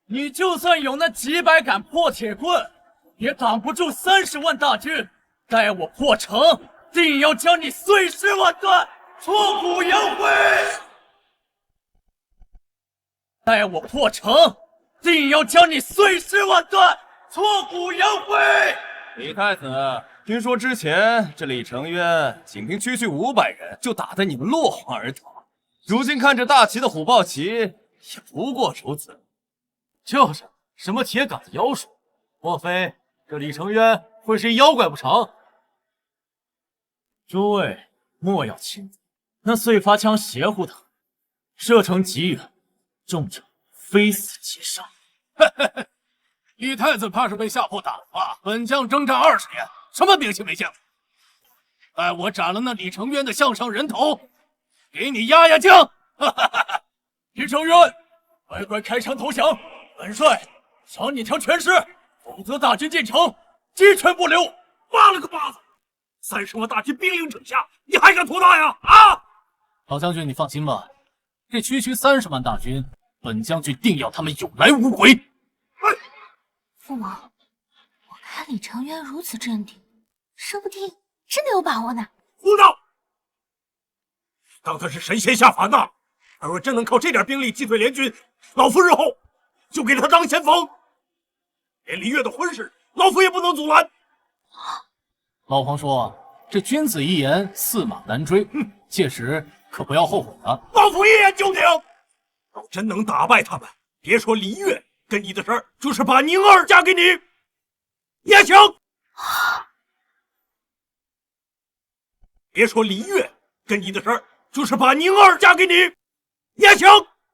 你就算有那几百杆破铁棍，也挡不住30万大军。待我破城，定要将你碎尸万段，挫骨扬灰！待我破城，定要将你碎尸万段，挫骨扬灰！李太子，听说之前这李成渊仅凭区区500人就打得你们落荒而逃，如今看着大齐的虎豹骑也不过如此。就是什么铁杆子妖术，莫非这李成渊会是一妖怪不成？诸位莫要轻敌，那碎发枪邪乎的很，射程极远，中者非死即伤。李太子怕是被吓破胆了吧？本将征战20年，什么兵器没见过？待我斩了那李成渊的项上人头，给你压压惊！李成渊，乖乖开城投降，本帅赏你条全尸，否则大军进城，鸡犬不留！扒了个巴子！30万大军兵临城下，你还敢图大呀？啊！老将军，你放心吧，这区30万大军，本将军定要他们有来无回。父王，我看李成渊如此镇定，说不定真的有把握呢。胡闹！当他是神仙下凡呐！他若真能靠这点兵力击退联军，老夫日后就给他当先锋。连李越的婚事，老夫也不能阻拦。老皇说，这君子一言，驷马难追，届时可不要后悔了。老夫一言九鼎。要真能打败他们，别说李越跟你的事儿，就是把宁儿嫁给你也行。别说李越跟你的事儿，就是把宁儿嫁给你也行。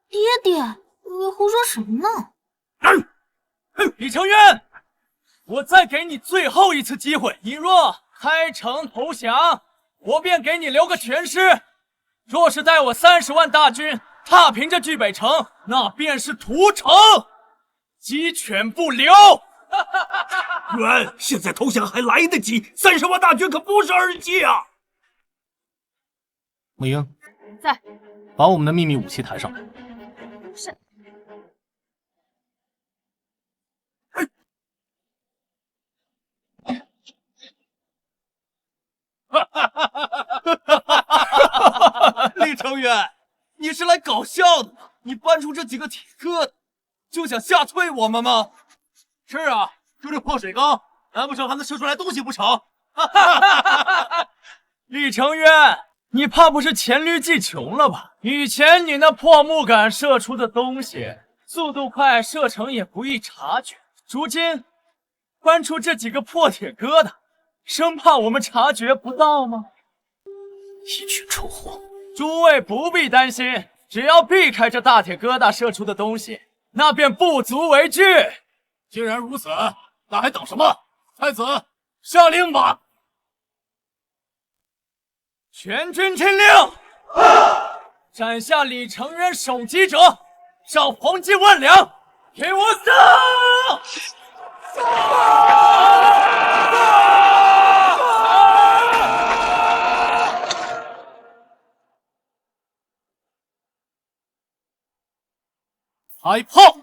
爹爹，你胡说什么呢？李成渊，我再给你最后一次机会，你若开城投降，我便给你留个全尸；若是待我30万大军踏平这巨北城，那便是屠城，鸡犬不留。远，现在投降还来得及，30万大军可不是儿戏啊！母婴在，把我们的秘密武器抬上来。是。李成渊，你是来搞笑的吗？你搬出这几个铁疙瘩，就想吓退我们吗？是啊，就这破水缸，难不成还能射出来东西不成？李成渊，你怕不是黔驴技穷了吧？以前你那破木杆射出的东西，速度快，射程也不易察觉。如今搬出这几个破铁疙瘩，生怕我们察觉不到吗？一群臭货！诸位不必担心，只要避开这大铁疙瘩射出的东西，那便不足为惧。既然如此，那还等什么？太子，下令吧！全军听令，斩下李成渊首级者，赏黄金10000两。给我上！开炮！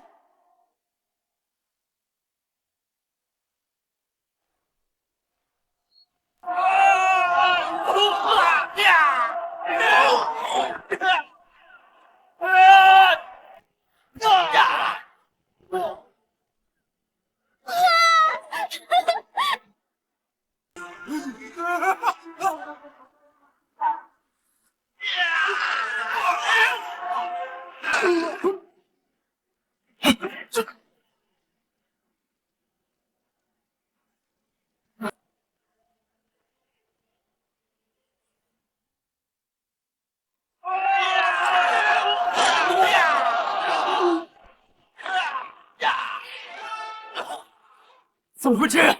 怎么会这样？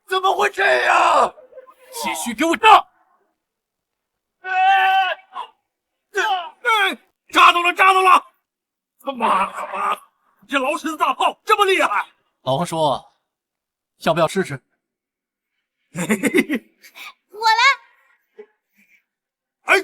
怎么会这样？继续给我炸！炸到了，炸到到了！他妈的妈！这老狮子大炮这么厉害！老王说，要不要试试？我来。哎，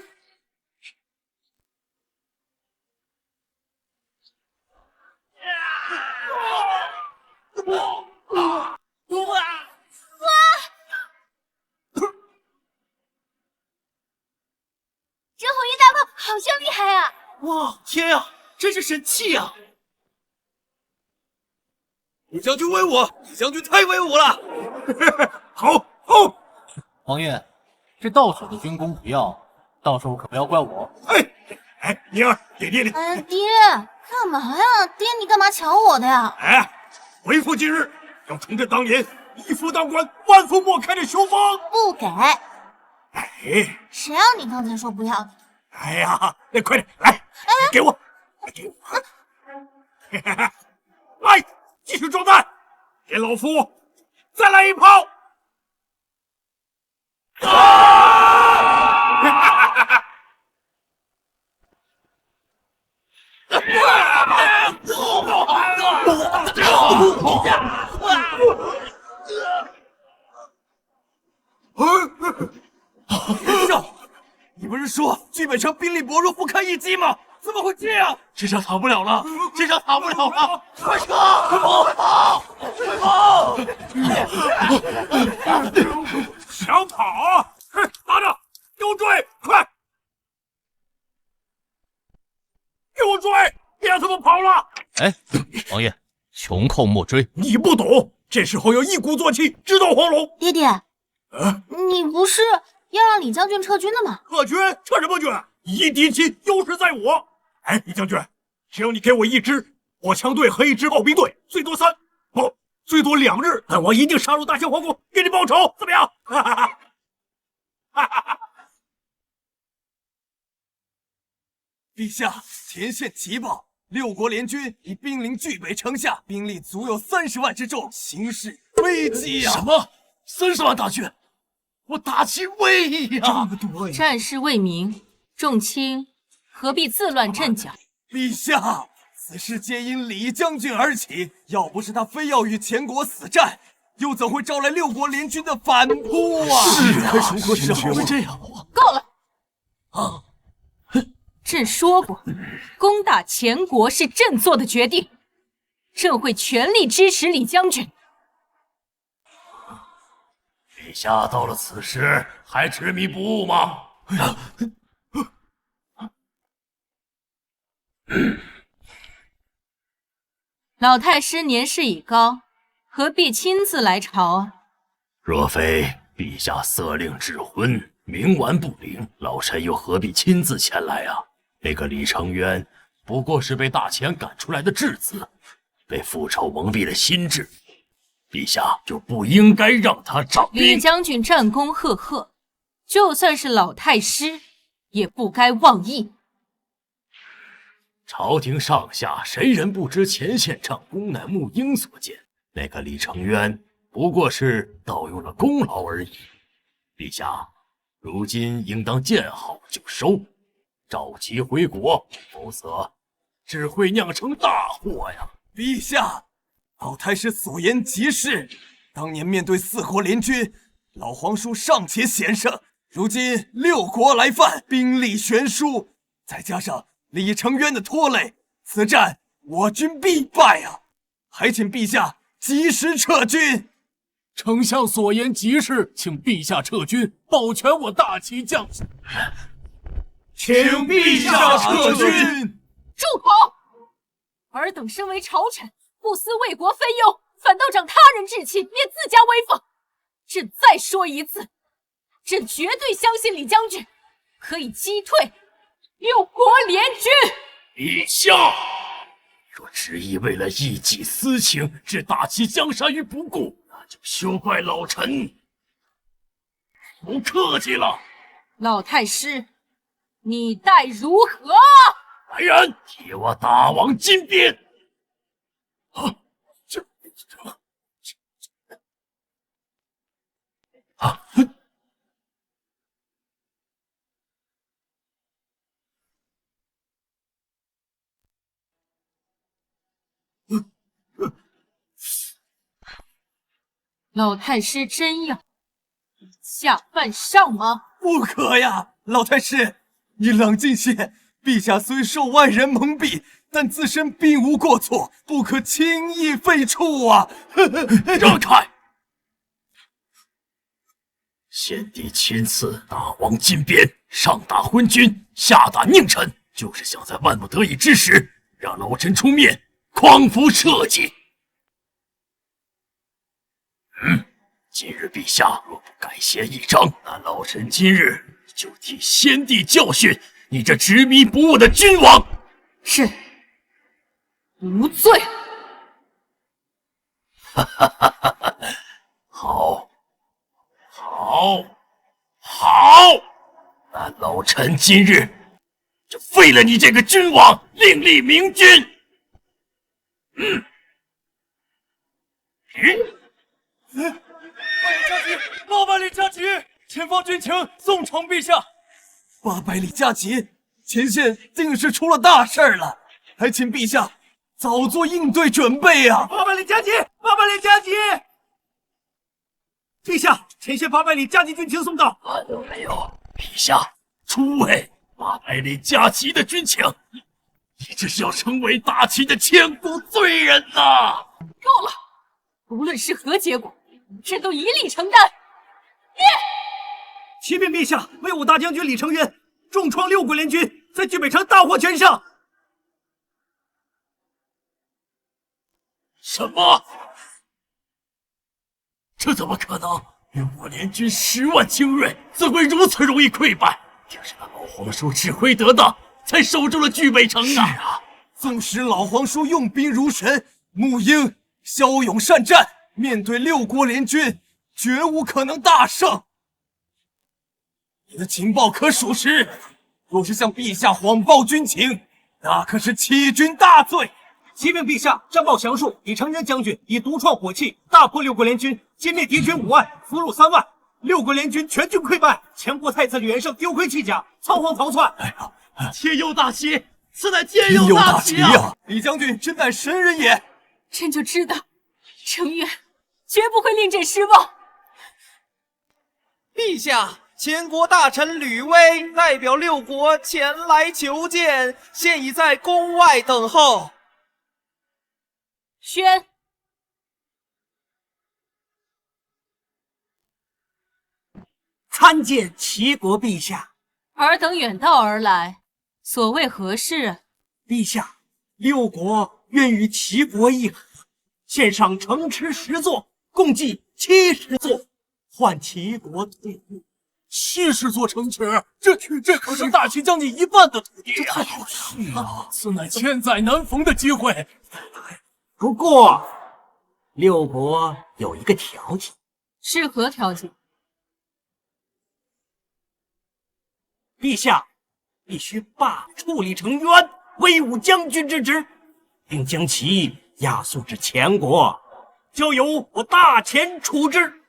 这红衣大炮好像厉害啊！哇，天呀，真是神器呀！李将军威武，李将军太威武了！好，好！王爷，这到手的军功不要，到时候可不要怪我。哎，妮儿，给爹爹！哎，爹，干嘛呀？爹，你干嘛抢我的呀？哎，为父今日要重振当年一夫当关，万夫莫开的雄风！不给。哎，谁让你刚才说不要的？哎呀，那快点来，给我，给我！来，继续装弹，给老夫再来一炮！袁绍，你不是说剧本上兵力薄弱，不堪一击吗？怎么会这样？这场打不了了，这场打不了了！快撤！快跑！快跑！想跑啊！哼，打着，给我追！快，给我追！别让他们跑了！哎，王爷，穷寇莫追。你不懂，这时候要一鼓作气，直捣黄龙。爹爹，你不是要让李将军撤军的吗？撤军？撤什么军？一敌七，优势在我。哎，李将军，只要你给我一支火枪队和一支炮兵队，最多3，不，最多2日，但我一定杀入大秦皇宫，给你报仇，怎么样？哈哈哈！哈哈哈！陛下，前线急报，6国联军已兵临巨北城下，兵力足有30万之众，形势危急呀！什么？30万大军？我大秦危矣呀！这么多呀！战事未明，众卿何必自乱阵脚？陛下，此事皆因李将军而起，要不是他非要与前国死战，又怎会招来6国联军的反扑啊？是啊，如何是好？会这样？够了！啊！朕说过，攻打前国是朕做的决定，朕会全力支持李将军。陛下到了此时还执迷不悟吗？老太师年事已高，何必亲自来朝啊？若非陛下色令智昏，冥顽不灵，老臣又何必亲自前来啊？那个李成渊不过是被大钱赶出来的质子，被复仇蒙蔽了心智，陛下就不应该让他掌兵。李将军战功赫赫，就算是老太师，也不该妄议。朝廷上下谁人不知前线战功乃木鹰所见？那个李成渊不过是盗用了功劳而已。陛下，如今应当见好就收，召其回国，否则只会酿成大祸呀！陛下，老太师所言极是。当年面对4国联军，老皇叔尚且险胜，如今6国来犯，兵力悬殊，再加上李成渊的拖累，此战我军必败啊！还请陛下及时撤军。丞相所言极是，请陛下撤军，保全我大齐将士。请陛下撤军。住口！尔等身为朝臣，不思为国分忧，反倒长他人志气，灭自家威风。朕再说一次，朕绝对相信李将军可以击退6国联军。陛下，若执意为了一己私情置大齐江山于不顾，那就休怪老臣不客气了。老太师，你待如何？来人，替我大王金鞭！啊，老太师真要下犯上吗？不可呀，老太师，你冷静些。陛下虽受外人蒙蔽，但自身并无过错，不可轻易废黜啊！让开！先帝亲赐大王金鞭，上打昏君，下打佞臣，就是想在万不得已之时，让老臣出面匡扶社稷。今日陛下若不改弦易辙，那老臣今日就替先帝教训你这执迷不悟的君王。是，无罪。好，好，好，那老臣今日就废了你这个君王，另立明君。800里加急，前方军情送呈陛下。800里加急，前线定是出了大事了，还请陛下早做应对准备啊！800里加急，800里加急！陛下，前线800里加急军情送到。看到没有，陛下，诸位，800里加急的军情，你这是要成为大齐的千古罪人呐！够了，无论是何结果，朕都一力承担。启禀陛下，威武大将军李成渊重创6国联军，在聚北城大获全胜。什么？这怎么可能？6国联军10万精锐，怎会如此容易溃败？定是那老皇叔指挥得当，才守住了聚北城啊！是啊，纵使老皇叔用兵如神，沐英骁勇善战，面对6国联军，绝无可能大胜。你的情报可属实，若是向陛下谎报军情，那可是欺君大罪。启禀陛下，战报详述，李成渊将军以独创火器，大破6国联军，歼灭敌军5万，俘虏3万，6国联军全军溃败，前国太子吕元胜丢盔弃甲，仓皇逃窜。哎呀，天佑大齐！此乃天佑大齐啊！李将军真乃神人也。朕就知道，成渊绝不会令朕失望。陛下，前国大臣吕威代表6国前来求见，现已在宫外等候。宣。参见齐国陛下。尔等远道而来，所谓何事？陛下，6国愿与齐国议和，献上城池10座，共计70座，换齐国退步。70座城池，这可是大齐将近1半的土地啊！是啊，此乃千载难逢的机会。不过，6国有一个条件。是何条件？陛下必须罢黜李成渊威武将军之职，并将其押送至前国，交由我大前处置。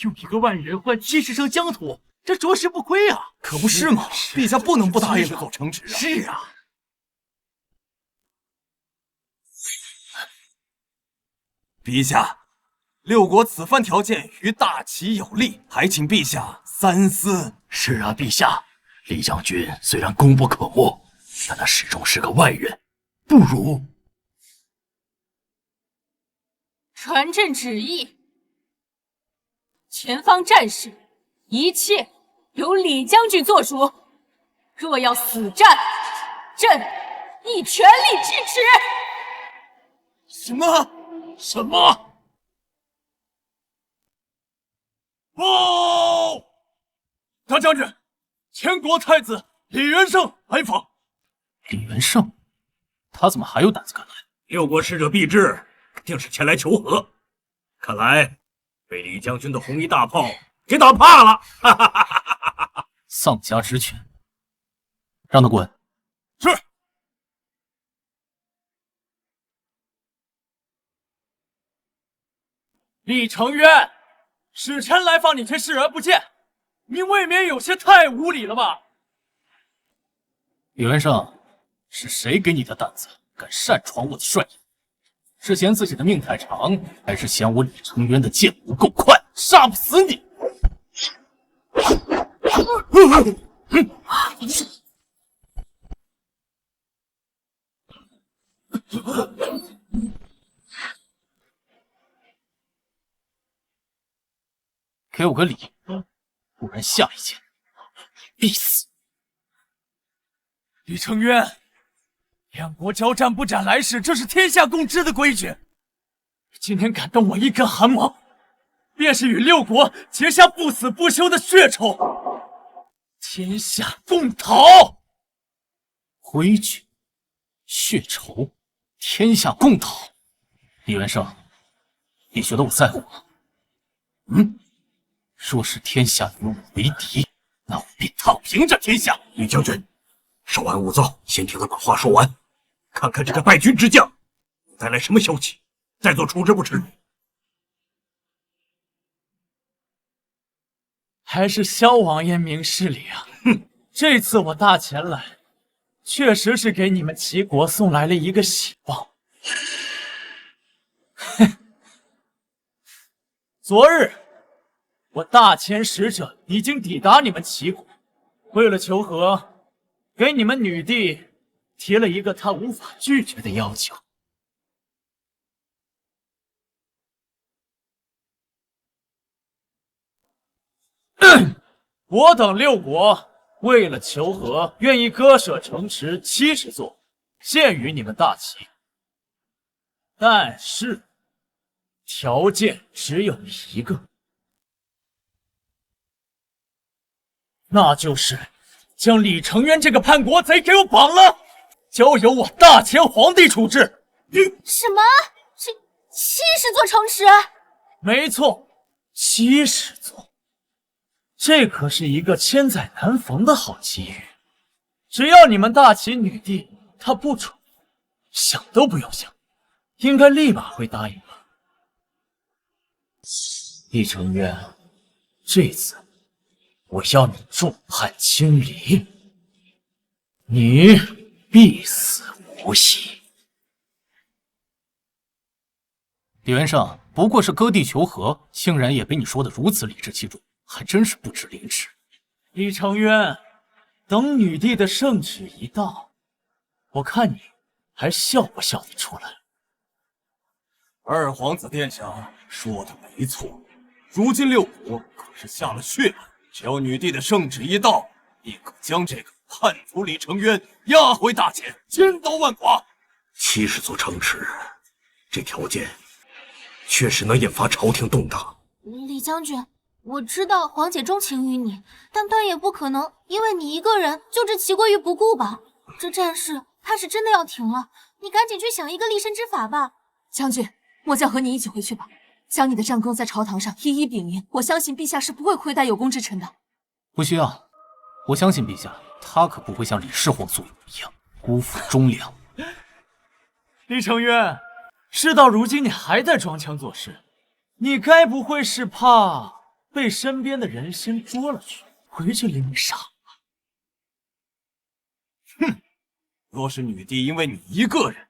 用1个外人换70升疆土，这着实不亏啊！可不是嘛，陛下不能不答应这座城池啊！是啊。陛下，6国此番条件与大齐有利，还请陛下三思。是啊，陛下，李将军虽然功不可没，但他始终是个外人，不如传朕旨意，前方战事一切由李将军做主。若要死战，朕亦全力支持。什么？什么？报！大将军，前国太子李元胜来访。李元胜，他怎么还有胆子敢来？6国使者必至，定是前来求和。看来被李将军的红衣大炮给打怕了。丧家之犬，让他滚。是。李成渊，使臣来访，你却视而不见，你未免有些太无礼了吧？李元胜，是谁给你的胆子，敢擅闯我的帅营？是嫌自己的命太长，还是嫌我李成渊的剑不够快，杀不死你？给我个理，不然下一剑必死。李成渊，两国交战不斩来使，这是天下共知的规矩。今天敢动我一根汗毛，便是与六国结下不死不休的血仇，天下共讨。规矩、血仇、天下共讨。李元胜，你觉得我在乎吗？若是天下与我为敌，那我便躺平这天下。李将军，稍安勿躁，先听他把话说完，看看这个败军之将带来什么消息，再做处置不迟。还是萧王爷明事理啊！这次我大前来，确实是给你们齐国送来了一个喜报。昨日，我大前使者已经抵达你们齐国，为了求和，给你们女帝提了一个她无法拒绝的要求。我等六国为了求和，愿意割舍城池70座，献于你们大齐。但是条件只有一个，那就是将李成渊这个叛国贼给我绑了，交由我大前皇帝处置。什么？这70座城池？没错，70座。这可是一个千载难逢的好机遇，只要你们大齐女帝她不蠢，想都不用想，应该立马会答应吧。李成渊，这次我要你众叛亲离，你必死无疑。李元胜不过是割地求和，竟然也被你说得如此理直气壮，还真是不知廉耻。李成渊，等女帝的圣旨一到，我看你还笑不笑得出来。二皇子殿下说的没错，如今六国可是下了血案，只要女帝的圣旨一到，立刻将这个叛徒李成渊押回大前，千刀万剐。70座城池，这条件确实能引发朝廷动荡。李将军，我知道皇姐钟情于你，但断也不可能因为你一个人就置齐国于不顾吧？这战事怕是真的要停了，你赶紧去想一个立身之法吧。将军，末将和你一起回去吧，将你的战功在朝堂上一一禀明。我相信陛下是不会亏待有功之臣的。不需要，我相信陛下，他可不会像李氏皇族一样辜负忠良。李成渊，事到如今你还在装腔作势，你该不会是怕被身边的人先捉了去，回去领赏吧？哼，若是女帝因为你一个人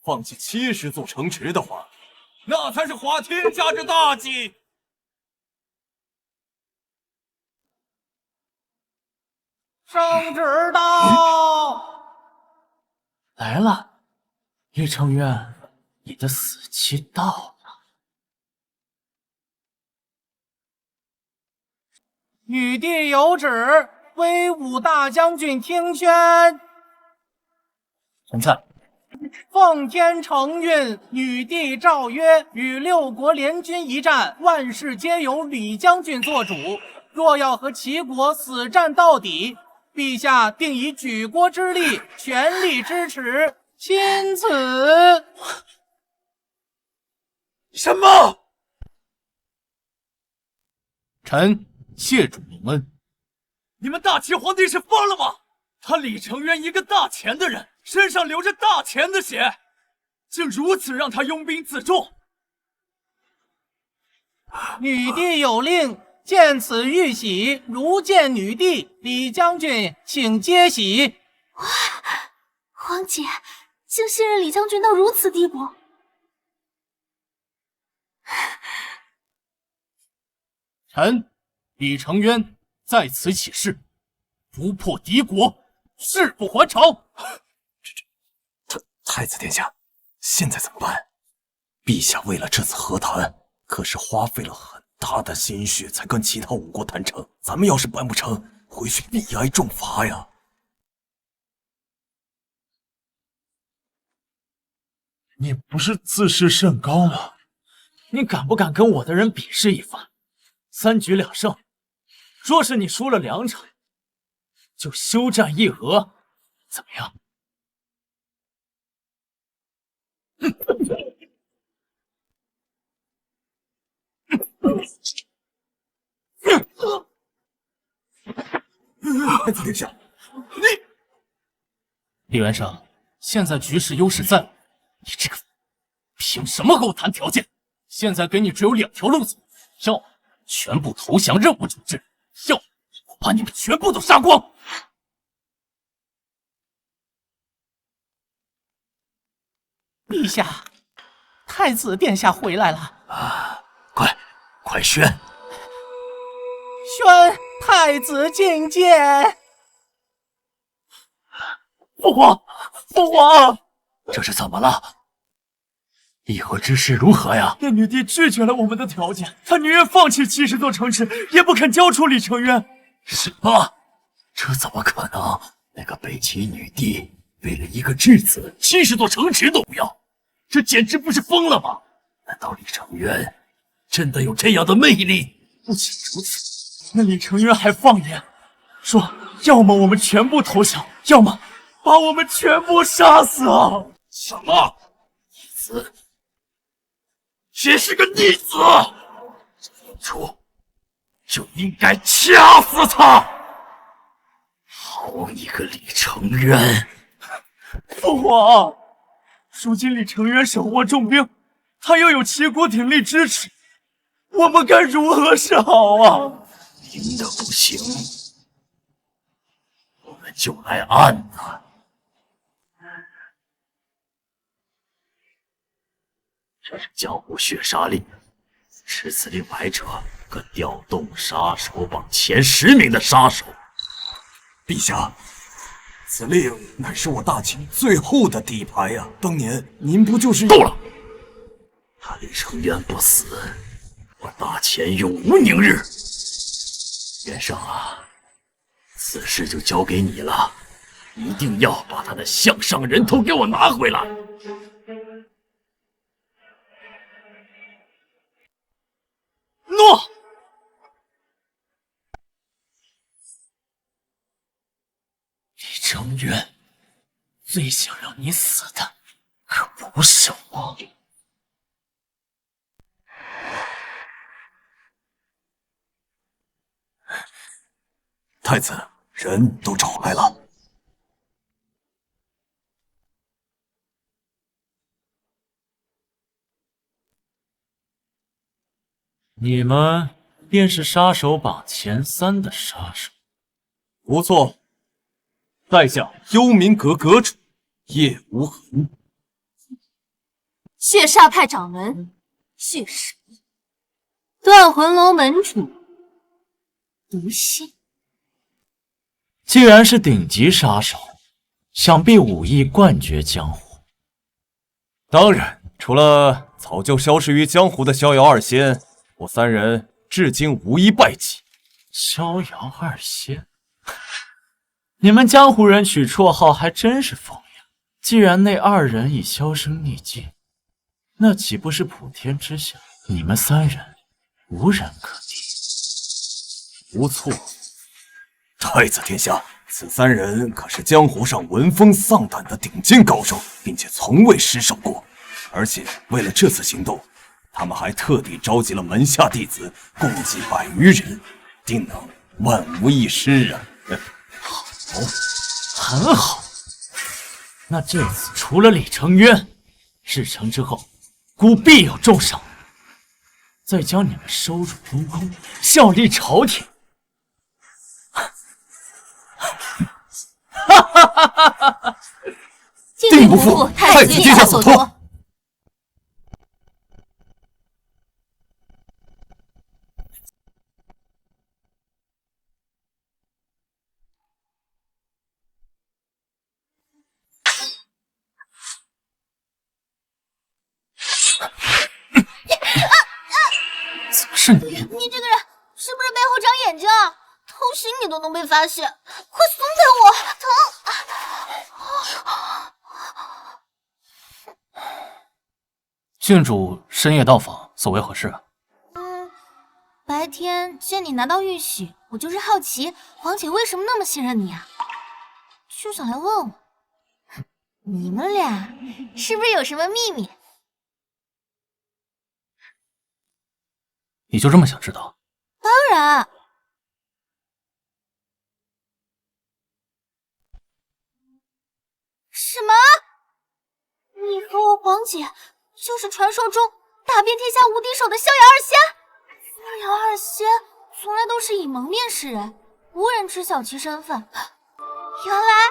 放弃70座城池的话，那才是滑天下之大稽。圣旨到！来了，李成渊，你的死期到了。女帝有旨，威武大将军听宣。陈灿，奉天承运，女帝诏曰：与六国联军一战，万事皆由李将军做主。若要和齐国死战到底，陛下定以举国之力，全力支持。钦此。什么？臣谢主隆恩。你们大齐皇帝是疯了吗？他李成渊一个大钱的人，身上流着大钱的血，竟如此让他拥兵自重。女帝有令，见此玉玺，如见女帝。李将军，请接玺。哇，皇姐竟信任李将军到如此地步。臣李承渊在此起誓，不破敌国，誓不还朝。太子殿下，现在怎么办？陛下为了这次和谈，可是花费了很大的心血才跟其他5国谈成。咱们要是办不成，回去必挨重罚呀。你不是自视甚高吗？你敢不敢跟我的人比试一番？3局2胜，若是你输了2场，就休战议和，怎么样？太子殿下，李元胜，现在局势优势在我，你这个凭什么和我谈条件？现在给你只有2条路子，要么全部投降任务处置，要么我把你们全部都杀光。陛下，太子殿下回来了。啊，快宣！宣太子觐见。父皇，父皇，这是怎么了？议和之事如何呀？那女帝拒绝了我们的条件，她宁愿放弃70座城池，也不肯交出李承渊。什么？这怎么可能？那个北齐女帝为了一个质子，70座城池都不要，这简直不是疯了吗？难道李承渊真的有这样的魅力？不仅如此，那李承渊还放言说，要么我们全部投降，要么把我们全部杀死啊！什么？逆子？谁是个逆子？当初就应该掐死他！好一个李承渊！父皇，如今李承渊手握重兵，他又有齐国鼎力支持，我们该如何是好啊？明的不行，我们就来暗的。这是江湖血杀令，持此令来者可调动杀手榜前10名的杀手。陛下，此令乃是我大秦最后的底牌呀！当年您不就是够了？他李承渊不死，我大秦永无宁日。元胜啊，此事就交给你了，一定要把他的项上人头给我拿回来。诺。李承渊，最想让你死的可不是我。太子，人都找来了。你们便是杀手榜前3的杀手。不错，在下幽冥阁阁主叶无痕。血煞派掌门血神，断魂楼门主毒心。既然是顶级杀手，想必武艺冠绝江湖。当然，除了早就消失于江湖的逍遥2仙，我3人至今无一败绩。逍遥2仙，你们江湖人取绰号还真是风雅。既然那2人已销声匿迹，那岂不是普天之下你们3人无人可敌？不错，太子殿下，此3人可是江湖上闻风丧胆的顶尖高手，并且从未失手过。而且为了这次行动，他们还特地召集了门下弟子，共计100余人，定能万无一失啊！好，很好。那这次除了李承渊，事成之后，孤必有重赏，再将你们收入东宫，效力朝廷。定不负太子殿下所托。是你。你这个人是不是背后长眼睛啊？偷袭你都能被发现，快松开我，疼！郡主深夜到访，所为何事？白天见你拿到玉玺，我就是好奇皇姐为什么那么信任你啊，就想来问问，你们俩是不是有什么秘密？你就这么想知道？当然。什么？你和我皇姐就是传说中打遍天下无敌手的逍遥二仙？逍遥二仙从来都是以蒙面示人，无人知晓其身份。原来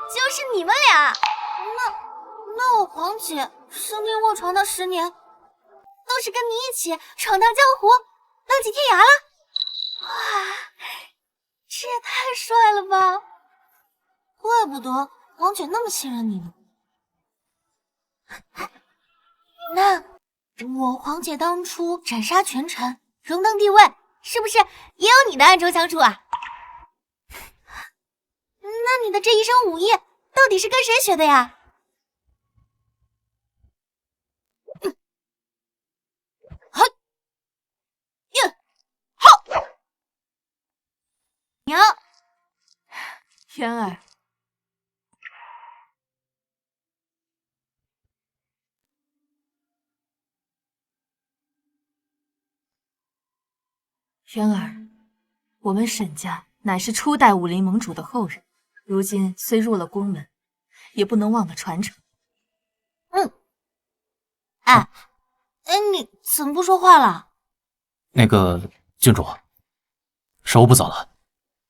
就是你们俩。那我皇姐生病卧床的10年，都是跟你一起闯荡江湖，浪迹天涯了。哇，这也太帅了吧！怪不得皇姐那么信任你呢。那我皇姐当初斩杀权臣，荣登帝位，是不是也有你的暗中相处啊？那你的这一身武艺到底是跟谁学的呀？娘，渊儿，渊儿，我们沈家乃是初代武林盟主的后人，如今虽入了宫门，也不能忘了传承。你怎么不说话了？那个郡主，时候不早了，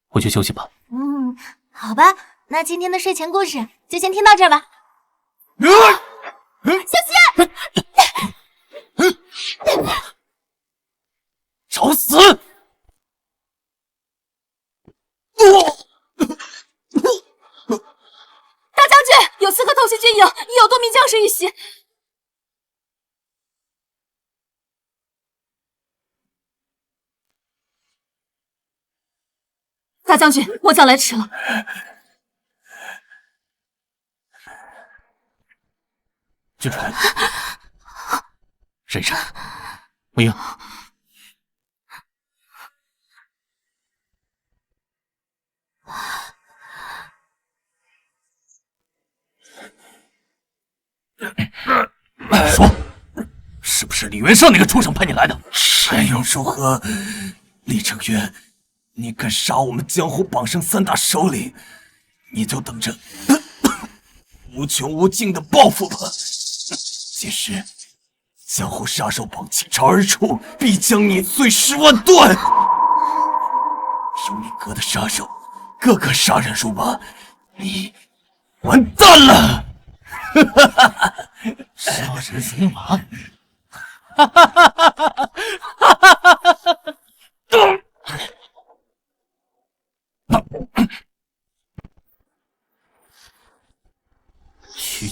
回去休息吧。好吧，那今天的睡前故事就先听到这儿吧。小心！找死！大将军，有刺客偷袭军营，已有多名将士遇袭。大将军，末将来迟了。郡主，忍忍，无影。说，是不是李元胜那个畜生派你来的？还有如何？李成渊，你敢杀我们江湖榜上3大首领，你就等着无穷无尽的报复吧！届时，江湖杀手榜倾巢而出，必将你碎尸万段。如你阁的杀手，个个杀人如麻，你完蛋了！杀人如麻！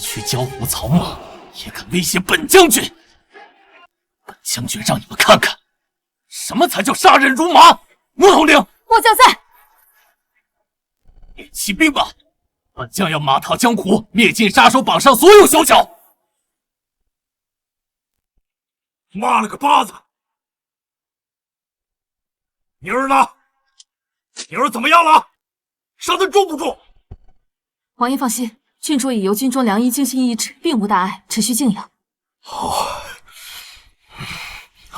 区江湖草莽也敢威胁本将军！本将军让你们看看，什么才叫杀人如麻！穆统领，末将在。你起兵吧！本将要马踏江湖，灭尽杀手榜上所有小角！妈了个巴子！你儿呢？你儿怎么样了？伤得重不重？王爷放心，郡主已由军中良医精心医治，并无大碍，只需静养。好，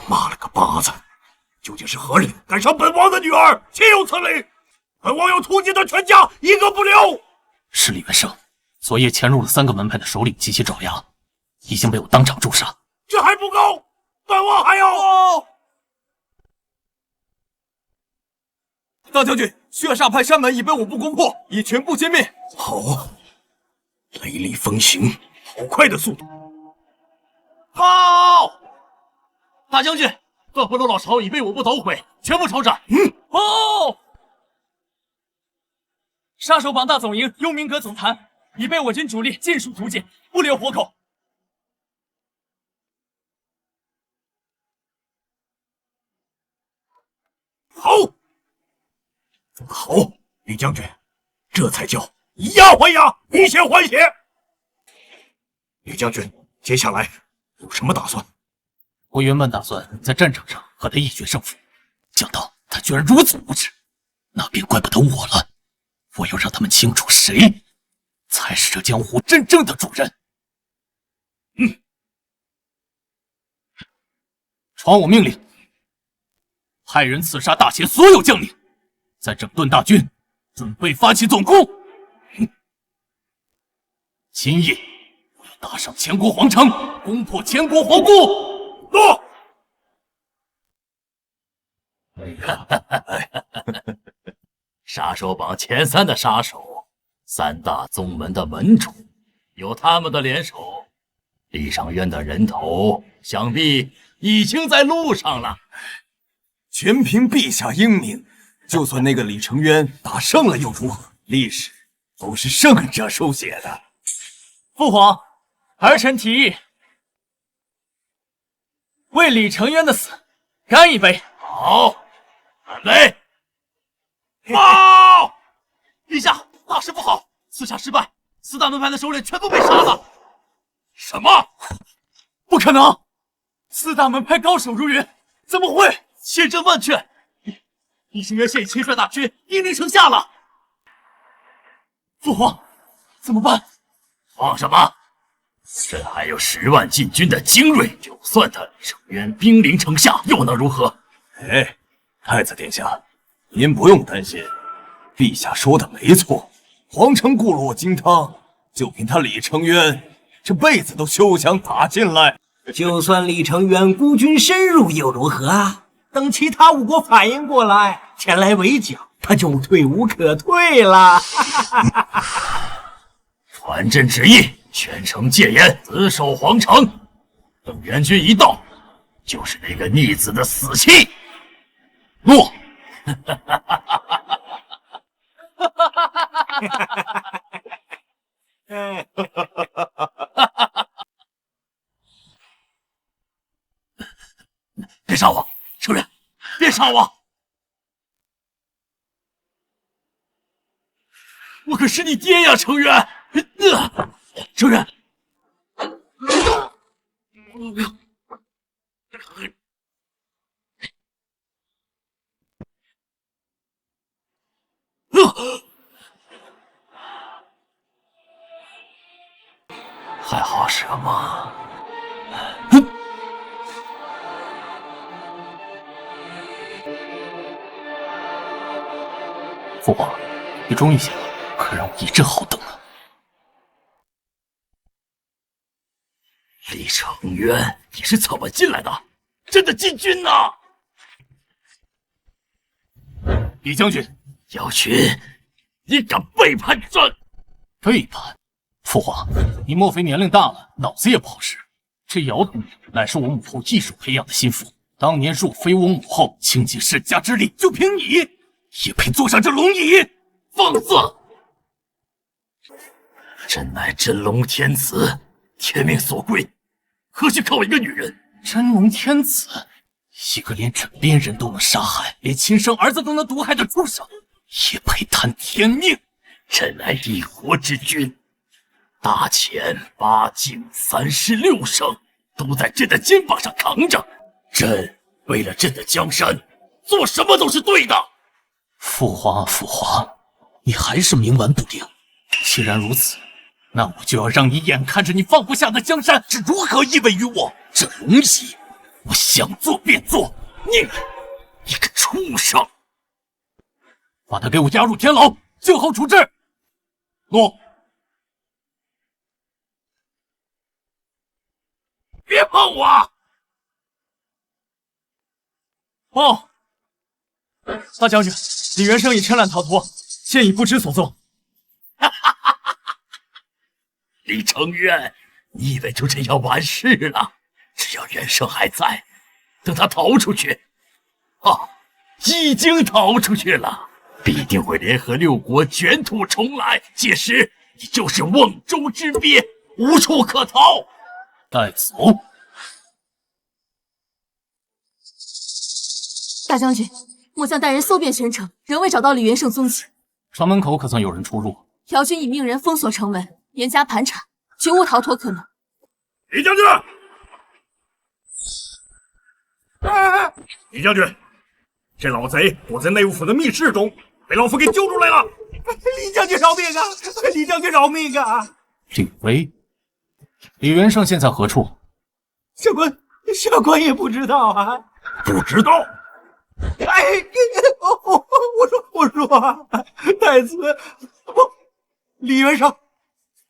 妈了个巴子！究竟是何人敢伤本王的女儿？岂有此理！本王要屠尽他全家，一个不留！是李元胜，昨夜潜入了3个门派的首领及其爪牙，已经被我当场诛杀。这还不够，本王还要……大将军，血煞派山门已被我部攻破，已全部歼灭。好，雷厉风行，好快的速度！报！大将军，段不楼老巢已被我部捣毁，全部抄斩。报！杀手榜大总营幽冥阁总坛已被我军主力尽数屠尽，不留活口。好，好，李将军，这才叫以牙还牙，以血还血。李将军，接下来有什么打算？我原本打算在战场上和他一决胜负，想到他居然如此无耻，那便怪不得我了。我要让他们清楚谁才是这江湖真正的主人。传我命令，派人刺杀大前所有将领，再整顿大军，准备发起总攻。今夜我要打上前国皇城，攻破前国皇都。诺。杀手榜前3的杀手，3大宗门的门主，有他们的联手，李尚渊的人头想必已经在路上了。全凭陛下英明，就算那个李成渊打胜了又如何？历史都是胜者书写的。父皇，儿臣提议为李成渊的死干一杯。好，干杯！报！陛下，大事不好，刺杀失败，4大门派的首领全部被杀了。什么？不可能！4大门派高手如云，怎么会？千真万确！李成渊现已亲率大军兵临城下了。父皇，怎么办？慌什么？朕还有10万禁军的精锐，就算他李成渊兵临城下，又能如何？哎，太子殿下，您不用担心，陛下说的没错，皇城固若金汤，就凭他李成渊这辈子都休想打进来。就算李成渊孤军深入又如何啊？等其他5国反应过来前来围剿，他就退无可退了。传朕旨意，全城戒严，死守皇城。等援军一到，就是那个逆子的死期。诺。别杀我，成渊！别杀我！我可是你爹呀，成渊！成渊！还好什么？父皇，你终于醒了，可让我一阵好等啊！李成渊，你是怎么进来的？真的禁军呢？李将军，姚群，你敢背叛朕？背叛？父皇，你莫非年龄大了，脑子也不好使？这姚统领乃是我母后艺术培养的心腹，当年若非我母后倾尽身家之力，就凭你也配坐上这龙椅？放肆！朕乃真龙天子，天命所归，何须靠一个女人？真龙天子，一个连枕边人都能杀害，连亲生儿子都能毒害的畜生，也配谈天命？朕乃一国之君，大前8境36省都在朕的肩膀上扛着，朕为了朕的江山，做什么都是对的。父皇啊，父皇，你还是冥顽不灵。既然如此，那我就要让你眼看着你放不下的江山是如何依偎于我。这龙椅，我想做便做。你个畜生！把他给我押入天牢，静候处置。诺。别碰我！报，大将军，李元生已趁乱逃脱，现已不知所踪。李成渊，你以为就这样完事了？只要元生还在，等他逃出去，已经逃出去了，必定会联合6国卷土重来。届时你就是瓮中之鳖，无处可逃。带走。大将军，末将带人搜遍全城，仍未找到李元胜踪迹。城门口可曾有人出入？姚军已命人封锁城门，严加盘查，绝无逃脱可能。李将军，李将军，这老贼躲在内务府的密室中，被老夫给揪出来了。李将军饶命啊！李将军饶命啊！李威，李元胜现在何处？下官也不知道啊。不知道？哎，我说，太子，李元胜，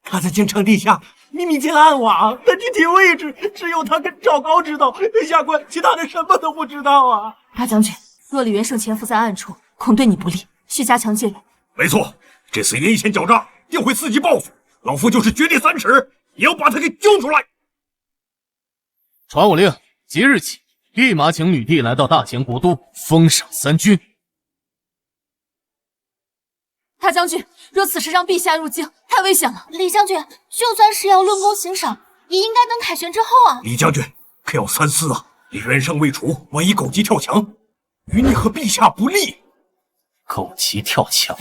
他在京城地下秘密建暗网，那具体位置只有他跟赵高知道，下官其他人什么都不知道啊。大将军，若李元胜潜伏在暗处，恐对你不利，需加强戒备。没错，这次阴险狡诈，定会伺机报复。老夫就是掘地3尺，也要把他给揪出来。传我令，即日起，立马请女帝来到大秦国都，封赏3军。大将军，若此时让陛下入京，太危险了。李将军，就算是要论功行赏，也应该等凯旋之后啊。李将军，可要三思啊！李元胜未除，万一狗急跳墙，与你和陛下不利。狗急跳墙，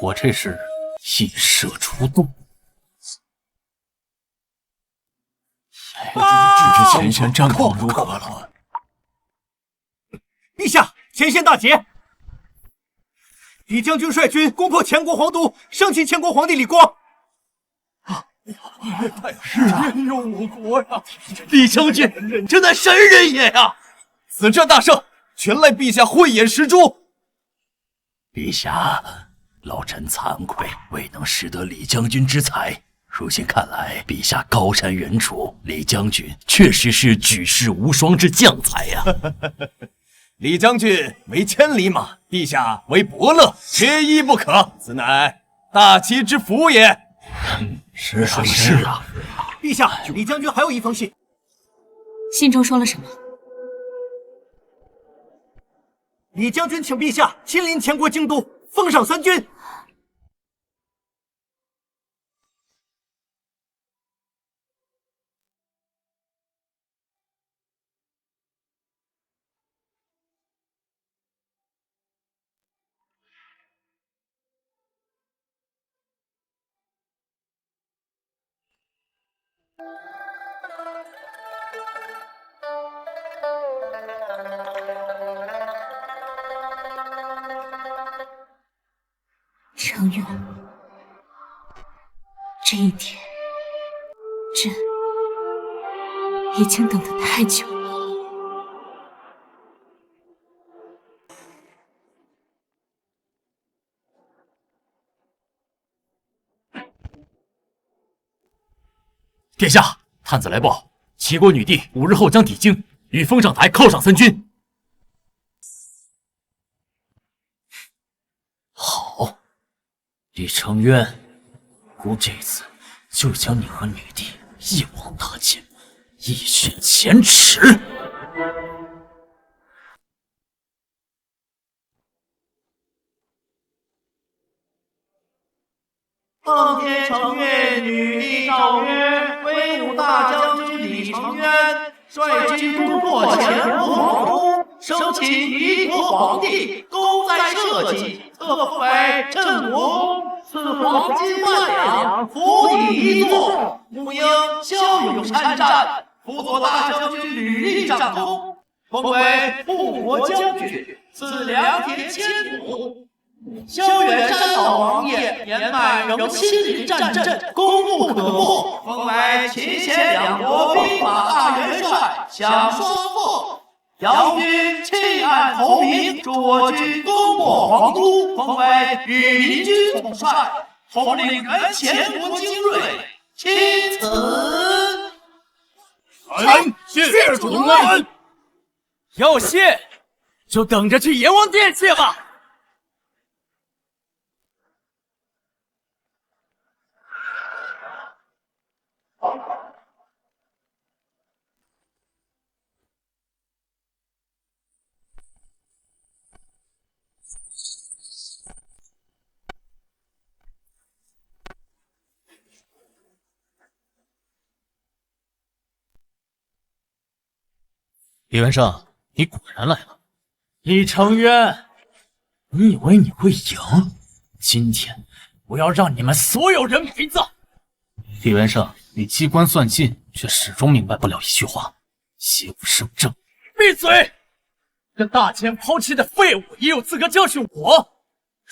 我这是引蛇出洞。前线战况如何了？陛下，前线大捷！李将军率军攻破前国皇都，生擒前国皇帝李光。是人有我国呀！李将军真乃神人也呀！此战大胜，全赖陛下慧眼识珠。陛下，老臣惭愧，未能识得李将军之才。如今看来，陛下高瞻远瞩，李将军确实是举世无双之将才呀！李将军为千里马，陛下为伯乐，缺一不可。此乃大齐之福也。是啊，陛下，李将军还有一封信，信中说了什么？李将军请陛下亲临前国京都，封赏3军。程远，这一天，朕已经等得太久了。殿下，探子来报，齐国女帝5日后将抵京，于封赏台犒赏3军。好，李承渊，姑这次就将你和女帝一网打尽，一雪前耻。奉天承运，女帝诏曰：威武大将军李承渊率军攻破前国皇都，生擒敌国皇帝，功在社稷，特封为镇国公，赐黄金万两，府邸1座，母婴骁勇善战，辅佐大将军吕历战功，封为护国将军，赐良田千亩。萧远山老王爷年迈仍亲临战阵，功不可没，封为秦贤两国兵马大元帅，享双凤。姚军弃暗投明，助我军攻破皇都，封为羽林军统帅，统领原前国精锐。钦此。臣谢主恩。要谢，就等着去阎王殿谢吧。李元胜，你果然来了。李成渊，你以为你会赢？今天我要让你们所有人陪葬！李元胜，你机关算尽，却始终明白不了一句话：邪不胜正。闭嘴！这大千抛弃的废物也有资格教训我？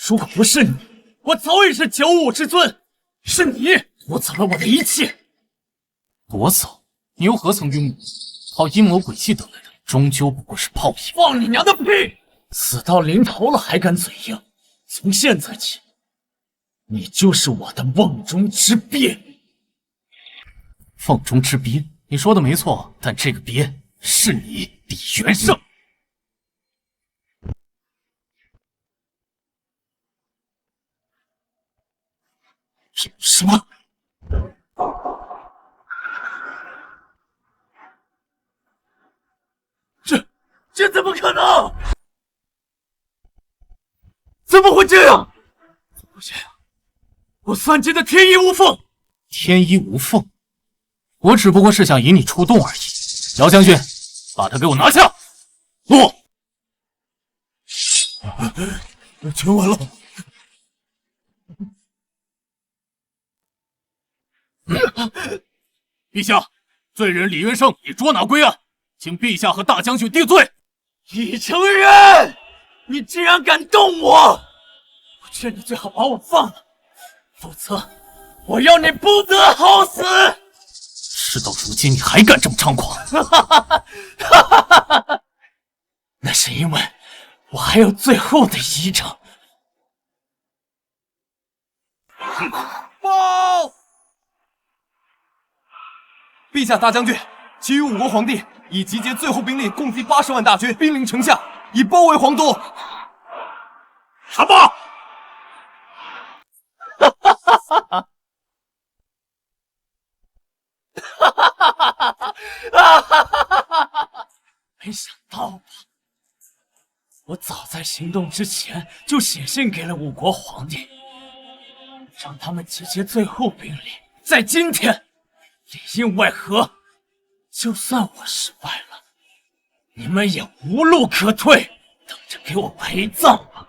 如果不是你，我早已是九五之尊。是你夺走了我的一切。夺走？你又何曾庸武？靠阴谋诡计得来的，终究不过是泡影。放你娘的屁！死到临头了还敢嘴硬？从现在起，你就是我的瓮中之鳖。瓮中之鳖，你说的没错，但这个鳖是你，李元胜。什么？这怎么可能？怎么会这样？怎么会这样？我算计的天衣无缝。天衣无缝？我只不过是想引你出动而已。姚将军，把他给我拿下！落！全完了。陛下，罪人李元胜已捉拿归案，请陛下和大将军定罪。李成渊，你竟然敢动我！我劝你最好把我放了，否则我要你不得好死！事到如今，你还敢这么猖狂？那是因为我还有最后的一程。报！陛下，大将军，其余五国皇帝已集结最后兵力，共计80万大军，兵临城下，已包围皇都。什么？没想到吧？我早在行动之前就写信给了五国皇帝，让他们集结最后兵力。在今天，里应外合，就算我失败了，你们也无路可退，等着给我陪葬吧。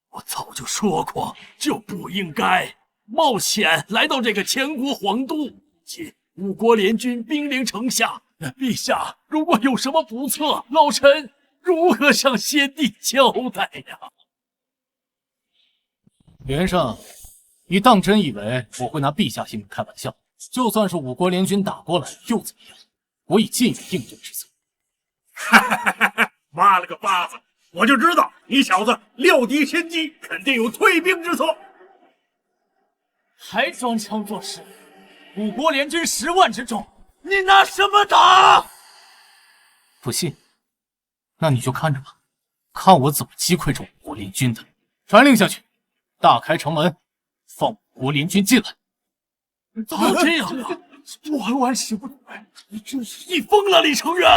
我早就说过，就不应该冒险来到这个前国皇都。今五国联军兵临城下，陛下如果有什么不测，老臣如何向先帝交代呀？李元胜，你当真以为我会拿陛下性命开玩笑？就算是五国联军打过来又怎么样？我已尽有应对之策。妈了个巴子！我就知道你小子料敌先机，肯定有退兵之策。还装腔作势！五国联军10万之众，你拿什么打？不信，那你就看着吧，看我怎么击溃这五国联军的。传令下去，大开城门，放五国联军进来。怎么这样啊？万万不来！你真是你疯了，李成渊！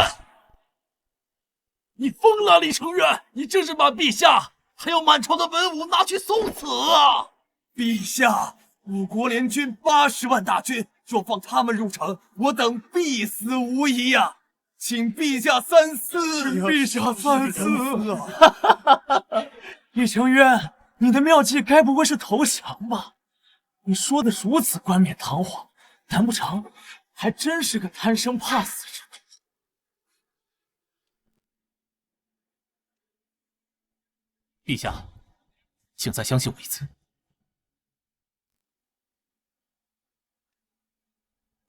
你疯了，李成渊！你这是把陛下还有满朝的文武拿去送死啊！陛下，五国联军80万大军，若放他们入城，我等必死无疑呀！请陛下三思！请陛下三思啊！李成渊，你的妙计该不会是投降吧？你说的如此冠冕堂皇，难不成还真是个贪生怕死之徒？陛下，请再相信我一次。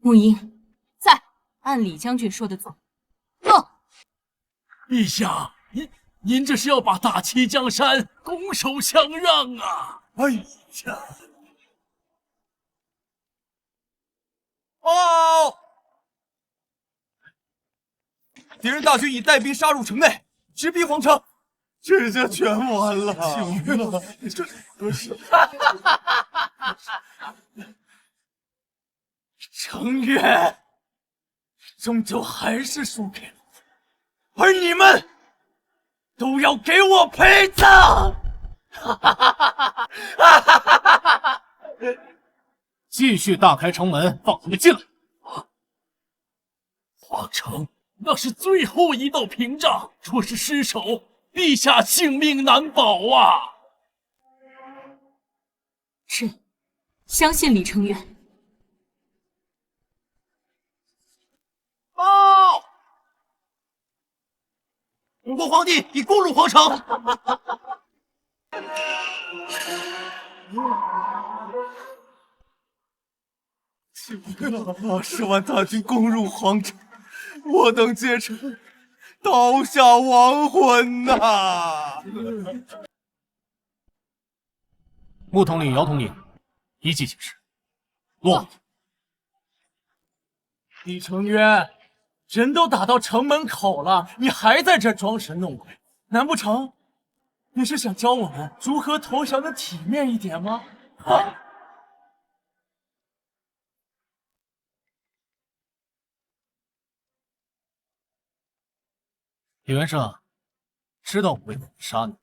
沐英，在，按李将军说的做。诺。陛下，您这是要把大齐江山拱手相让啊！哎呀！报！敌人大军已带兵杀入城内，直逼皇城。这下全完了！救命啊！这不是。程渊，终究还是输给了我，而你们都要给我陪葬！继续大开城门，放他们进来。皇城那是最后一道屏障，若是失守，陛下性命难保啊！朕相信李成渊。报！吴国皇帝已攻入皇城。80万大军攻入皇城，我等皆成刀下亡魂呐！穆统领、姚统领，依计行事。落。李成渊，人都打到城门口了，你还在这装神弄鬼？难不成你是想教我们如何投降的体面一点吗？啊！李元胜，知道我为何杀你？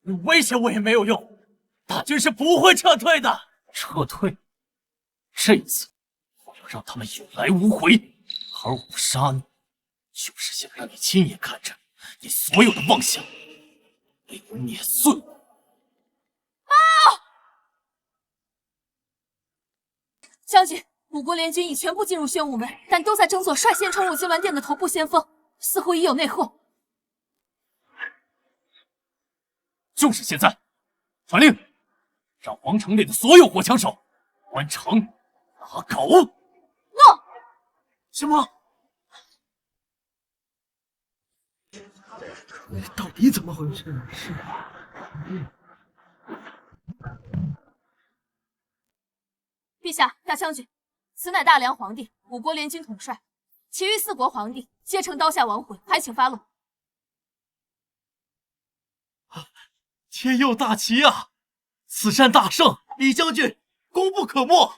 你威胁我也没有用，大军是不会撤退的。撤退？这一次我要让他们有来无回。而我杀你，就是想让你亲眼看着你所有的妄想被我碾碎。将军，五国联军已全部进入宣武门，但都在争做率先冲入金銮殿的头部先锋，似乎已有内讧。就是现在，传令，让皇城内的所有火枪手关城打狗。诺。什么？到底怎么回事？是。陛下，大将军，此乃大梁皇帝，五国联军统帅，其余4国皇帝皆成刀下亡魂，还请发落。天佑大旗啊！此战大胜，李将军功不可没。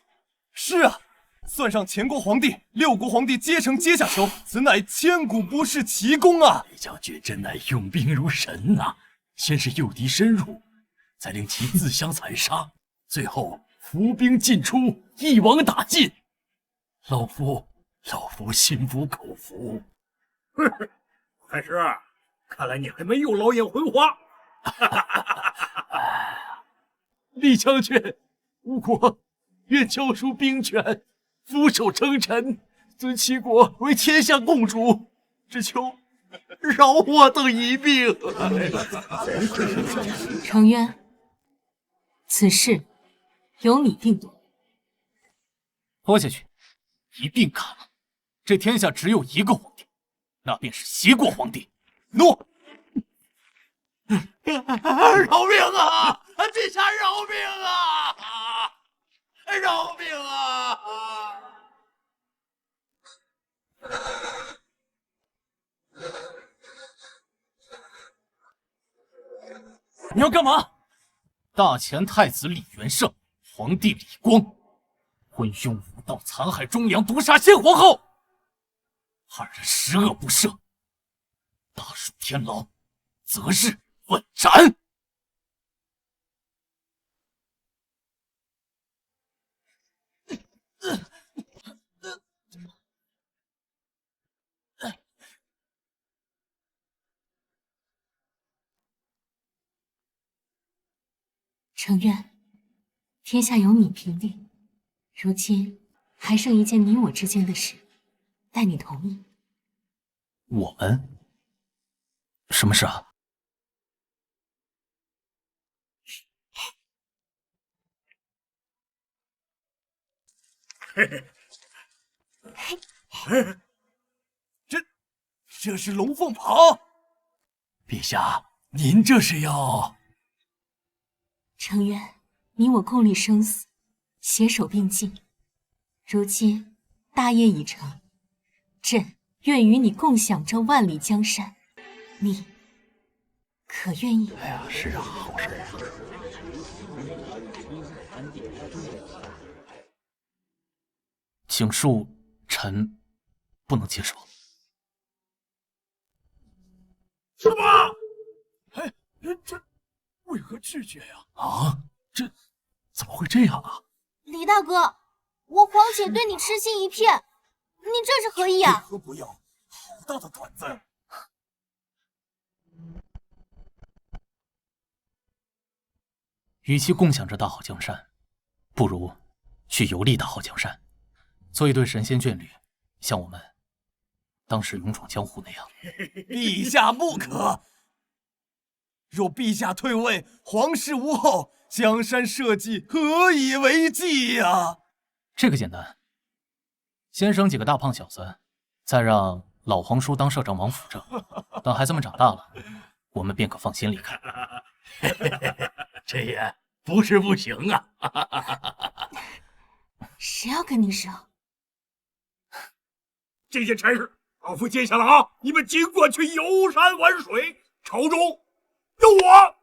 是啊，算上前国皇帝、6国皇帝皆成阶下囚，此乃千古不世奇功啊！李将军真乃用兵如神呐！先是诱敌深入，再令其自相残杀，最后伏兵尽出，一网打尽。老夫心服口服。太师，看来你还没有老眼昏花。李将军，吴国愿交出兵权，俯首称臣，尊齐国为天下共主，只求饶我等一命。成渊，此事由你定夺。拖下去，一并砍了。这天下只有一个皇帝，那便是齐国皇帝。诺。饶命啊！陛下饶命啊！饶命啊！你要干嘛？大前太子李元胜，皇帝李光，昏庸无道，残害忠良，毒杀先皇后，二人十恶不赦，大蜀天牢，择日问斩。成渊，天下由你平定，如今还剩一件你我之间的事，待你同意。我们？什么事啊？这是龙凤袍。陛下，您这是要……成渊，你我共历生死，携手并进。如今大业已成，朕愿与你共享这万里江山，你可愿意？哎呀，是啊，好事啊！请恕臣不能接受。什么？哎，这为何拒绝呀？啊，这怎么会这样啊？李大哥，我皇姐对你痴心一片，你这是何意啊？为何不要好不到的短暂。与其共享着大好江山，不如去游历大好江山，做一对神仙眷侣，像我们当时勇闯江湖那样。陛下不可！若陛下退位，皇室无后，江山社稷何以为继呀？这个简单，先生几个大胖小子，再让老皇叔当社长王辅政，等孩子们长大了，我们便可放心离开。这也不是不行啊！谁要跟你生？这件差事，老夫接下了啊！你们尽管去游山玩水，朝中有我。